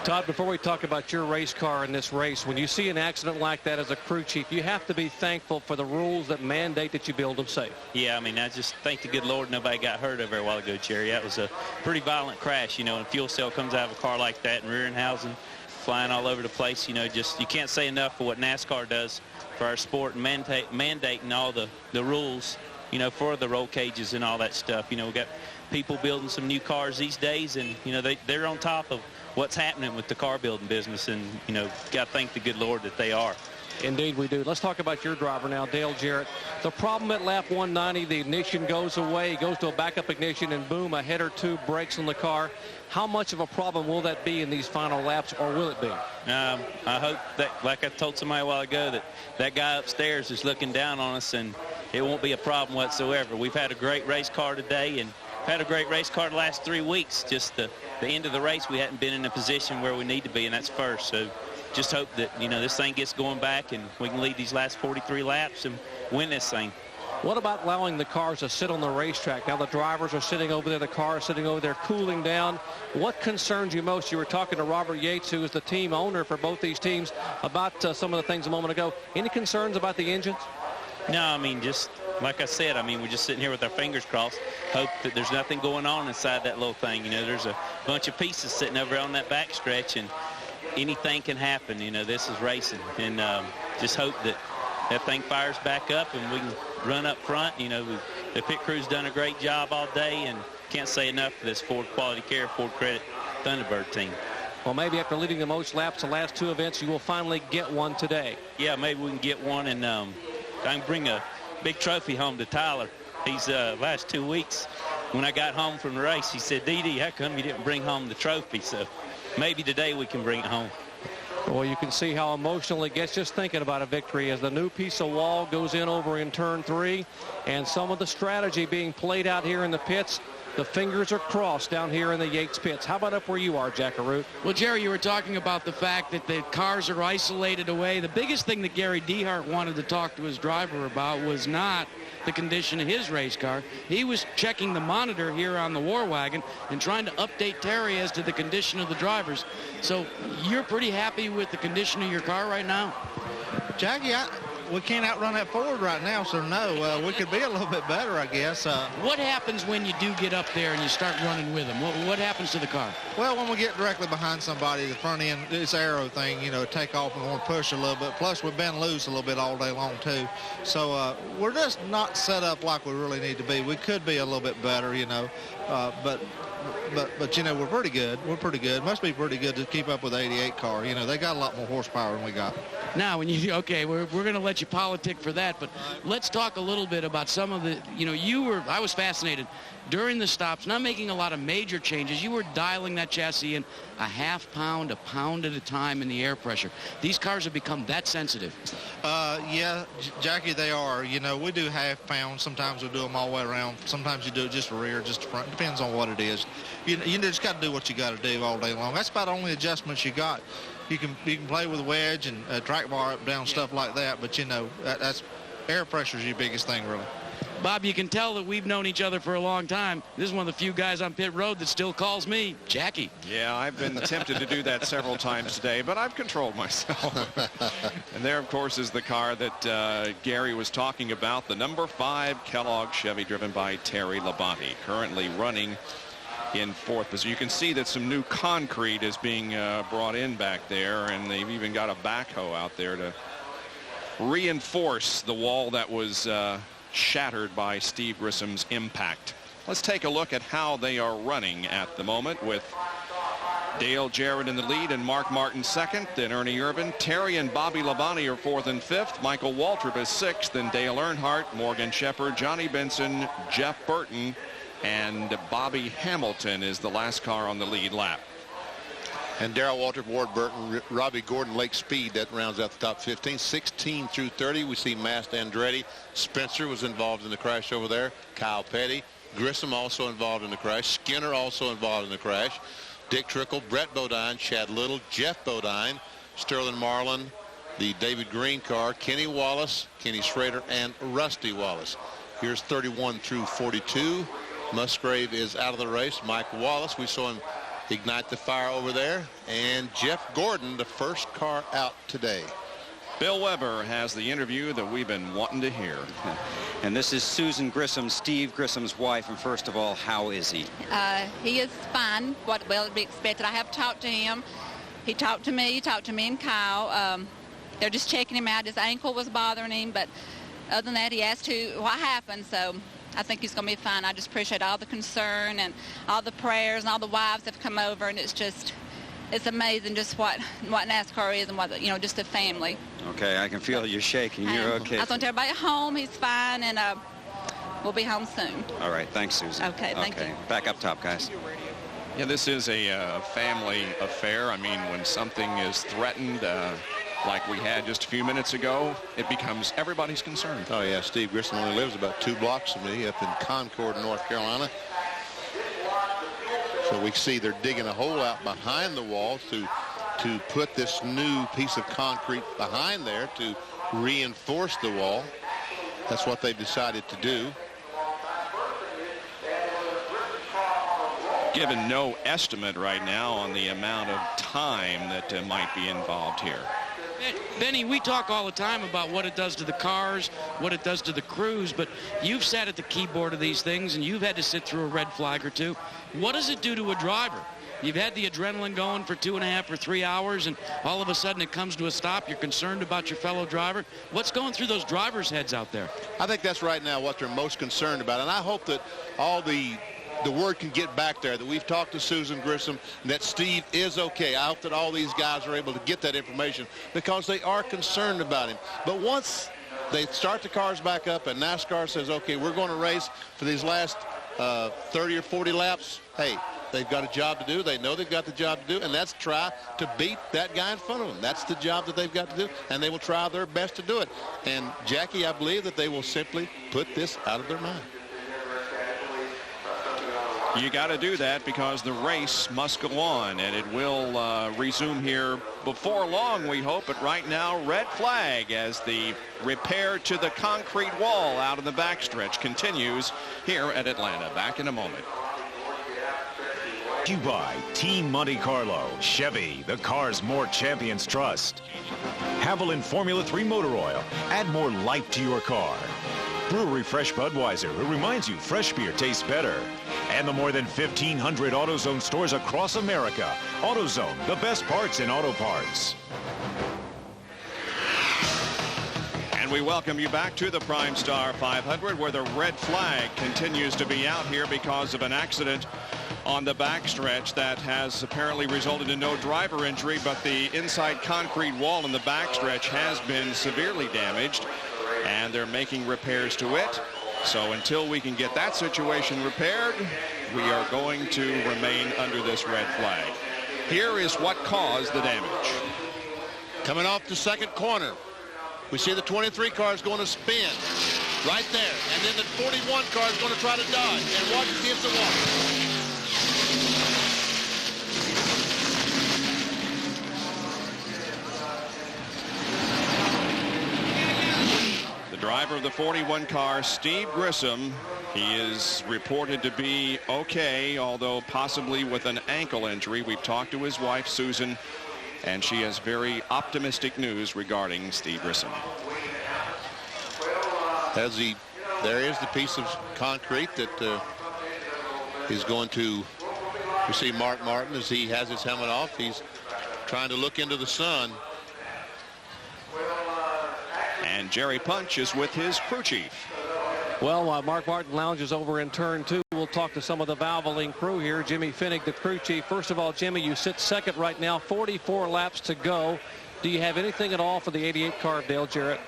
Todd, before we talk about your race car in this race, when you see an accident like that as a crew chief, you have to be thankful for the rules that mandate that you build them safe. Yeah, I mean, I just thank the good Lord nobody got hurt over a while ago, Jerry. That was a pretty violent crash, you know, and fuel cell comes out of a car like that and rear end housing flying all over the place. You know, just you can't say enough for what NASCAR does for our sport and mandating all the rules, you know, for the roll cages and all that stuff. You know, we got people building some new cars these days, and, you know, they're on top of what's happening with the car building business, and, you know, got to thank the good Lord that they are. Indeed we do. Let's talk about your driver now, Dale Jarrett. The problem at lap 190, the ignition goes away, goes to a backup ignition, and boom, a head or two breaks on the car. How much of a problem will that be in these final laps, or will it be? I hope that, like I told somebody a while ago, that guy upstairs is looking down on us, and it won't be a problem whatsoever. We've had a great race car today, and had a great race car the last 3 weeks. Just the end of the race, we hadn't been in a position where we need to be, and that's first. So just hope that, you know, this thing gets going back and we can lead these last 43 laps and win this thing. What about allowing the cars to sit on the racetrack? Now the drivers are sitting over there, the car is sitting over there cooling down. What concerns you most? You were talking to Robert Yates, who is the team owner for both these teams, about some of the things a moment ago. Any concerns about the engines? No, I mean, just like I said, I mean, we're just sitting here with our fingers crossed, hope that there's nothing going on inside that little thing. You know, there's a bunch of pieces sitting over on that back stretch, and anything can happen. You know, this is racing, and just hope that that thing fires back up and we can run up front. You know, the pit crew's done a great job all day, and can't say enough for this Ford Quality Care, Ford Credit Thunderbird team. Well, maybe after leading the most laps the last two events, you will finally get one today. Yeah, maybe we can get one, and I can bring a big trophy home to Tyler. He's last 2 weeks when I got home from the race, he said, Dee, how come you didn't bring home the trophy? So maybe today we can bring it home. Well, you can see how emotional it gets just thinking about a victory as the new piece of wall goes in over in turn 3, and some of the strategy being played out here in the pits. The fingers are crossed down here in the Yates pits. How about up where you are, Jackaroo? Well, Jerry, you were talking about the fact that the cars are isolated away. The biggest thing that Gary Dehart wanted to talk to his driver about was not the condition of his race car. He was checking the monitor here on the War Wagon and trying to update Terry as to the condition of the drivers. So you're pretty happy with the condition of your car right now? Jackie, we can't outrun that Ford right now, so no. We could be a little bit better, I guess. What happens when you do get up there and you start running with them? What happens to the car? Well, when we get directly behind somebody, the front end, this arrow thing, you know, take off and want to push a little bit. Plus, we've been loose a little bit all day long, too. So we're just not set up like we really need to be. We could be a little bit better, you know, but you know, we're pretty good. We're pretty good. Must be pretty good to keep up with the 88 car. You know, they got a lot more horsepower than we got. Now, when you, okay, we're going to let you politic for that, but let's talk a little bit about some of the, you know, I was fascinated during the stops, not making a lot of major changes. You were dialing that chassis in a half pound, a pound at a time in the air pressure. These cars have become that sensitive. Yeah, Jackie, they are. You know, we do half pounds. Sometimes we do them all the way around. Sometimes you do it just rear, just front. Depends on what it is. You just got to do what you got to do all day long. That's about the only adjustments you got. You can play with wedge and track bar up, down, stuff like that. But, you know, that's air pressure is your biggest thing, really. Bob, you can tell that we've known each other for a long time. This is one of the few guys on pit road that still calls me Jackie. Yeah, I've been tempted to do that several times today, but I've controlled myself. And there, of course, is the car that Gary was talking about, the number 5 Kellogg Chevy driven by Terry Labonte, currently running in 4th position. You can see that some new concrete is being brought in back there, and they've even got a backhoe out there to reinforce the wall that was shattered by Steve Grissom's impact. Let's take a look at how they are running at the moment, with Dale Jarrett in the lead and Mark Martin second, then Ernie Irvin. Terry and Bobby Labonte are fourth and fifth. Michael Waltrip is sixth, then Dale Earnhardt, Morgan Shepherd, Johnny Benson, Jeff Burton, and Bobby Hamilton is the last car on the lead lap. And Darrell Waltrip, Ward Burton, Robbie Gordon, Lake Speed, that rounds out the top 15. 16 through 30, we see Mast Andretti. Spencer was involved in the crash over there. Kyle Petty. Grissom also involved in the crash. Skinner also involved in the crash. Dick Trickle, Brett Bodine, Chad Little, Jeff Bodine, Sterling Marlin, the David Green car, Kenny Wallace, Kenny Schrader, and Rusty Wallace. Here's 31 through 42. Musgrave is out of the race. Mike Wallace, we saw him ignite the fire over there. And Jeff Gordon, the first car out today. Bill Weber has the interview that we've been wanting to hear. And this is Susan Grissom, Steve Grissom's wife. And first of all, how is he? He is fine, what will be expected. I have talked to him. He talked to me and Kyle. They're just checking him out. His ankle was bothering him, but other than that, he asked what happened. So I think he's going to be fine. I just appreciate all the concern and all the prayers and all the wives that have come over, and it's amazing just what NASCAR is and what, just a family. Okay, I can feel you're shaking. You're okay. I want everybody at home. He's fine, and we'll be home soon. All right, thanks, Susan. Okay, thank you. Back up top, guys. Yeah, this is a family affair. I mean, when something is threatened, like we had just a few minutes ago, it becomes everybody's concern. Oh, yeah, Steve Grissom only lives about 2 blocks from me up in Concord, North Carolina. So we see they're digging a hole out behind the wall to put this new piece of concrete behind there to reinforce the wall. That's what they've decided to do. Given no estimate right now on the amount of time that might be involved here. Benny, we talk all the time about what it does to the cars, what it does to the crews, but you've sat at the keyboard of these things and you've had to sit through a red flag or two. What does it do to a driver? You've had the adrenaline going for 2.5 or 3 hours, and all of a sudden it comes to a stop. You're concerned about your fellow driver. What's going through those drivers' heads out there? I think that's right now what they're most concerned about, and I hope that all the word can get back there, that we've talked to Susan Grissom, and that Steve is okay. I hope that all these guys are able to get that information, because they are concerned about him. But once they start the cars back up and NASCAR says, okay, we're going to race for these last 30 or 40 laps, hey, they've got a job to do. They know they've got the job to do, and that's try to beat that guy in front of them. That's the job that they've got to do, and they will try their best to do it. And, Jackie, I believe that they will simply put this out of their mind. You got to do that because the race must go on, and it will resume here before long, we hope. But right now, red flag as the repair to the concrete wall out of the backstretch continues here at Atlanta. Back in a moment. You buy Team Monte Carlo, Chevy, the cars more champions trust. Haviland Formula 3 motor oil. Add more life to your car. Brewery Fresh Budweiser, who reminds you fresh beer tastes better. And the more than 1,500 AutoZone stores across America. AutoZone, the best parts in auto parts. And we welcome you back to the Prime Star 500, where the red flag continues to be out here because of an accident on the backstretch that has apparently resulted in no driver injury, but the inside concrete wall in the backstretch has been severely damaged, and they're making repairs to it. So until we can get that situation repaired, we are going to remain under this red flag. Here is what caused the damage. Coming off the second corner, we see the 23 car is going to spin right there, and then the 41 car is going to try to dodge, and watch it gives the walk. Driver of the 41 car, Steve Grissom, he is reported to be okay, although possibly with an ankle injury. We've talked to his wife, Susan, and she has very optimistic news regarding Steve Grissom. There is the piece of concrete that is going to receive Mark Martin as he has his helmet off. He's trying to look into the sun. And Jerry Punch is with his crew chief. Well, while Mark Martin lounges over in turn 2, we'll talk to some of the Valvoline crew here. Jimmy Finnick, the crew chief. First of all, Jimmy, you sit second right now, 44 laps to go. Do you have anything at all for the 88 car of Dale Jarrett?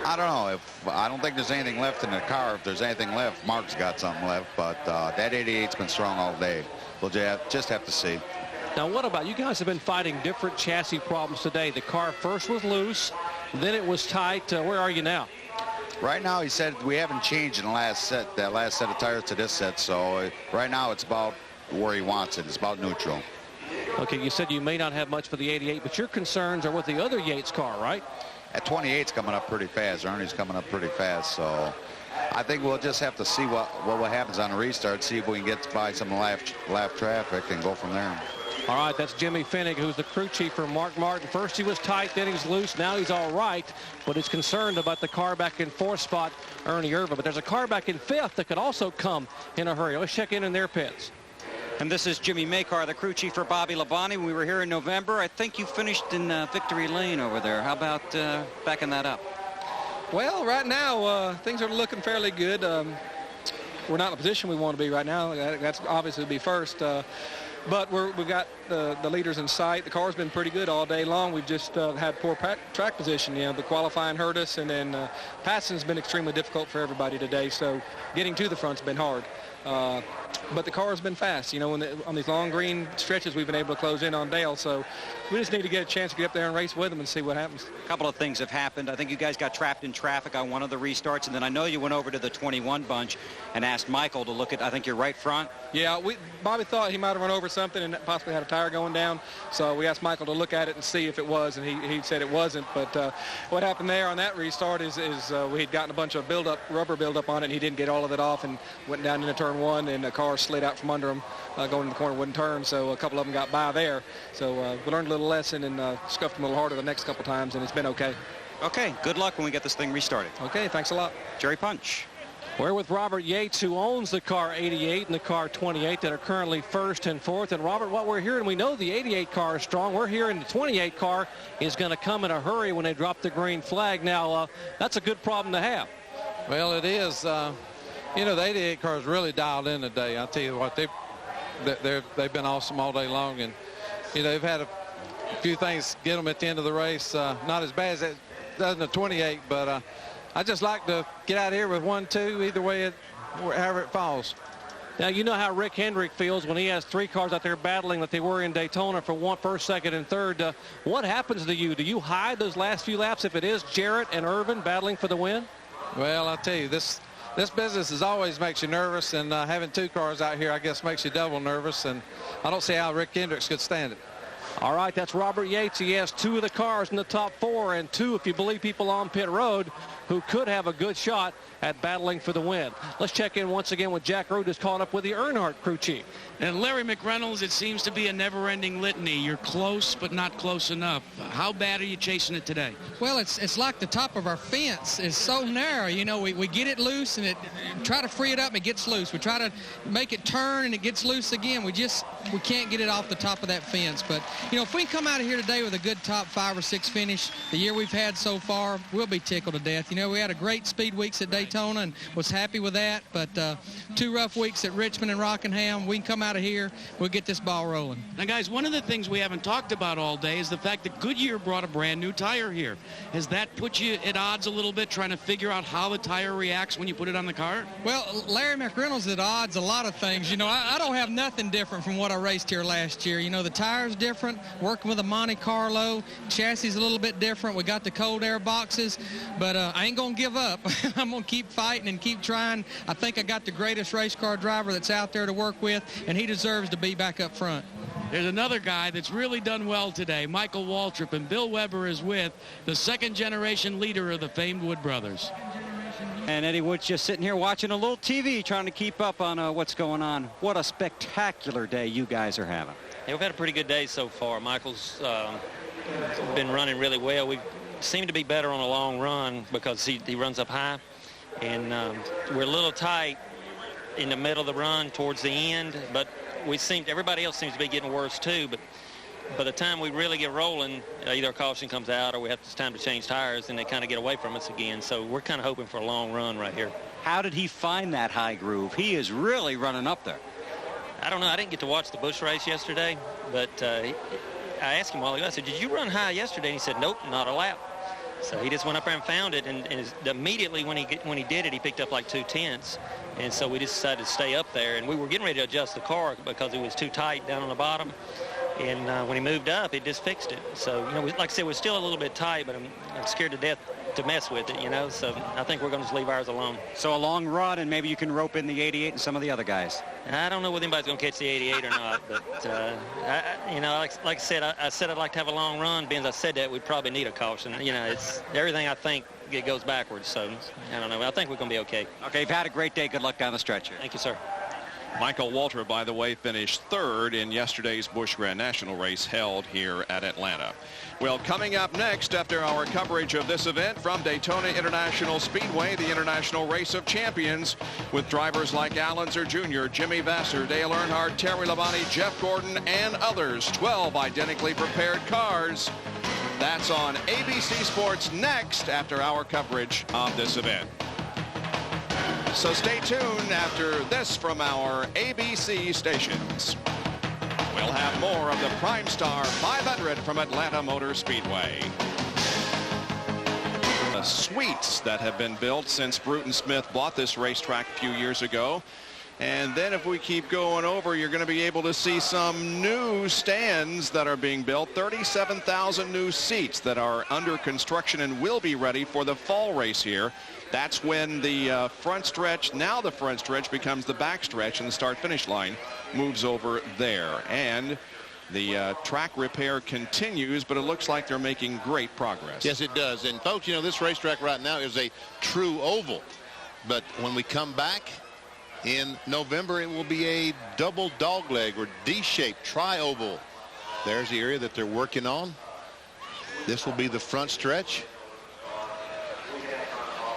I don't know. I don't think there's anything left in the car. If there's anything left, Mark's got something left. But that 88's been strong all day. We'll just have to see. Now, what about you guys have been fighting different chassis problems today? The car first was loose, then it was tight. Where are you now? Right now, he said we haven't changed in the last set, that last set of tires to this set. So right now, it's about where he wants it. It's about neutral. Okay, you said you may not have much for the 88, but your concerns are with the other Yates car, right? At 28's coming up pretty fast. Ernie's coming up pretty fast. So I think we'll just have to see what happens on the restart, see if we can get by some lap traffic and go from there. All right, that's Jimmy Finnick, who's the crew chief for Mark Martin. First he was tight, then he's loose. Now he's all right, but he's concerned about the car back in 4th spot, Ernie Irva. But there's a car back in 5th that could also come in a hurry. Let's check in their pits. And this is Jimmy Makar, the crew chief for Bobby Labonte. When we were here in November, I think you finished in victory lane over there. How about backing that up? Well, right now, things are looking fairly good. We're not in a position we want to be right now. That's obviously be first. But we've got the leaders in sight. The car's been pretty good all day long. We've just had poor track position. You know, the qualifying hurt us, and then passing's been extremely difficult for everybody today. So getting to the front's been hard. But the car's been fast. You know, on these long green stretches, we've been able to close in on Dale. So we just need to get a chance to get up there and race with him and see what happens. A couple of things have happened. I think you guys got trapped in traffic on one of the restarts, and then I know you went over to the 21 bunch and asked Michael to look at, I think, your right front. Yeah, Bobby thought he might have run over something and possibly had a tire going down. So we asked Michael to look at it and see if it was, and he said it wasn't. But what happened there on that restart is we had gotten a bunch of rubber buildup on it, and he didn't get all of it off and went down into turn 1, and the car slid out from under him going in the corner, wouldn't turn. So a couple of them got by there. So we learned a little lesson and scuffed them a little harder the next couple times, and it's been okay. Okay, good luck when we get this thing restarted. Okay, thanks a lot. Jerry Punch. We're with Robert Yates, who owns the car 88 and the car 28 that are currently 1st and 4th. And Robert, what we're hearing, we know the 88 car is strong. We're hearing the 28 car is going to come in a hurry when they drop the green flag. Now, that's a good problem to have. Well, it is. You know, the 88 car is really dialed in today. I'll tell you what, they've been awesome all day long. And, you know, they've had a few things get them at the end of the race. Not as bad as it does in the 28, but I just like to get out of here with 1-2, either way, however it falls. Now, you know how Rick Hendrick feels when he has 3 cars out there battling that they were in Daytona for 1st, 2nd, and 3rd. What happens to you? Do you hide those last few laps if it is Jarrett and Irvin battling for the win? Well, I'll tell you, this business always makes you nervous, and having 2 cars out here, I guess, makes you double nervous, and I don't see how Rick Hendricks could stand it. All right, that's Robert Yates. He has 2 of the cars in the top 4, and 2, if you believe people on pit road, who could have a good shot at battling for the win. Let's check in once again with Jack Root, who's caught up with the Earnhardt crew chief. And Larry McReynolds, it seems to be a never-ending litany. You're close, but not close enough. How bad are you chasing it today? Well, it's like the top of our fence is so narrow. You know, we get it loose, and try to free it up, and it gets loose. We try to make it turn, and it gets loose again. We can't get it off the top of that fence. But, you know, if we come out of here today with a good top 5 or 6 finish, the year we've had so far, we'll be tickled to death. You know, we had a great speed weeks at Daytona and was happy with that. But 2 rough weeks at Richmond and Rockingham, we can come out of here, we'll get this ball rolling. Now, guys, one of the things we haven't talked about all day is the fact that Goodyear brought a brand new tire here. Has that put you at odds a little bit, trying to figure out how the tire reacts when you put it on the car? Well, Larry McReynolds at odds a lot of things. You know, I don't have nothing different from what I raced here last year. You know, the tire's different, working with a Monte Carlo, chassis is a little bit different. We got the cold air boxes, but I ain't going to give up. I'm going to keep fighting and keep trying. I think I got the greatest race car driver that's out there to work with, and he deserves to be back up front. There's another guy that's really done well today, Michael Waltrip, and Bill Weber is with the 2nd-generation leader of the famed Wood brothers. And Eddie Wood's just sitting here watching a little TV, trying to keep up on what's going on. What a spectacular day you guys are having. Yeah, we've had a pretty good day so far. Michael's been running really well. We seem to be better on a long run because he runs up high. And we're a little tight in the middle of the run towards the end, but everybody else seems to be getting worse too. But by the time we really get rolling, either a caution comes out or it's time to change tires, and they kind of get away from us again. So we're kind of hoping for a long run right here. How did he find that high groove? He is really running up there. I don't know. I didn't get to watch the Busch race yesterday, but I asked him a while ago. I said, "Did you run high yesterday?" And he said, "Nope, not a lap." So he just went up there and found it, and immediately when he did it, he picked up like 2/10. And so we just decided to stay up there, and we were getting ready to adjust the car because it was too tight down on the bottom. And when he moved up, it just fixed it. So, you know, like I said, we're still a little bit tight, but I'm scared to death to mess with it, you know. So I think we're going to just leave ours alone. So a long run, and maybe you can rope in the 88 and some of the other guys. I don't know whether anybody's going to catch the 88 or not, but, you know, like I said, I said I'd like to have a long run. Being as I said that, we'd probably need a caution. You know, it's everything I think it goes backwards. So I don't know. I think we're going to be okay. Okay, you've had a great day. Good luck down the stretch here. Thank you, sir. Michael Walter, by the way, finished third in yesterday's Busch Grand National race held here at Atlanta. Well, coming up next after our coverage of this event from Daytona International Speedway, the International Race of Champions, with drivers like Al Unser Jr., Jimmy Vasser, Dale Earnhardt, Terry Labonte, Jeff Gordon, and others. 12 identically prepared cars. That's on ABC Sports next after our coverage of this event. So stay tuned after this from our ABC stations. We'll have more of the Prime Star 500 from Atlanta Motor Speedway. The suites that have been built since Bruton Smith bought this racetrack a few years ago. And then if we keep going over, you're going to be able to see some new stands that are being built. 37,000 new seats that are under construction and will be ready for the fall race here. That's when the front stretch, now the front stretch becomes the back stretch, and the start-finish line moves over there. And the track repair continues, but it looks like they're making great progress. Yes, it does. And folks, you know, this racetrack right now is a true oval. But when we come back in November, it will be a double dogleg or D-shaped tri-oval. There's the area that they're working on. This will be the front stretch.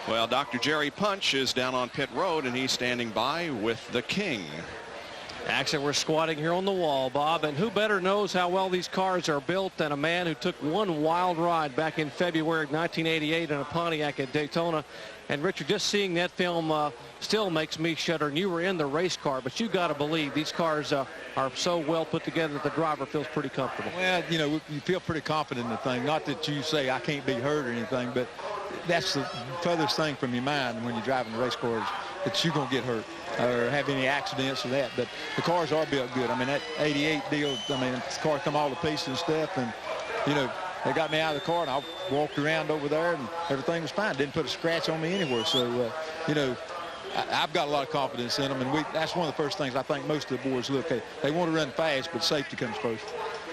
Well, Dr. Jerry Punch is down on pit road, and he's standing by with the King. Actually, we're squatting here on the wall, Bob, and who better knows how well these cars are built than a man who took one wild ride back in February of 1988 in a Pontiac at Daytona. And Richard, just seeing that film still makes me shudder. And you were in the race car, but you got to believe these cars are so well put together that the driver feels pretty comfortable. Well, you know, you feel pretty confident in the thing. Not that you say I can't be hurt or anything, but that's the furthest thing from your mind when you're driving the race cars, that you're going to get hurt or have any accidents or that. But the cars are built good. I mean, that 88 deal, I mean, the car come all to pieces and stuff, and, you know, they got me out of the car, and I walked around over there, and everything was fine. Didn't put a scratch on me anywhere. So, you know, I've got a lot of confidence in them, and that's one of the first things I think most of the boys look at. They want to run fast, but safety comes first.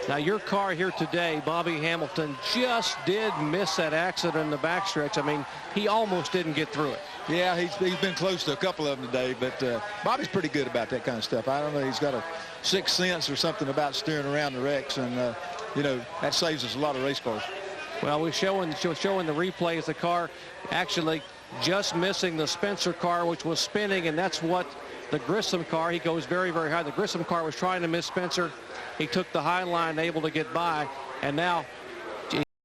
Now, your car here today, Bobby Hamilton, just did miss that accident in the backstretch. I mean, he almost didn't get through it. Yeah, he's been close to a couple of them today, but Bobby's pretty good about that kind of stuff. I don't know, he's got a sixth sense or something about steering around the wrecks, and you know, that saves us a lot of race cars. Well, we're showing the replay as the car actually just missing the Spencer car, which was spinning, and that's what the Grissom car, he goes very, very high. The Grissom car was trying to miss Spencer. He took the high line, able to get by, and now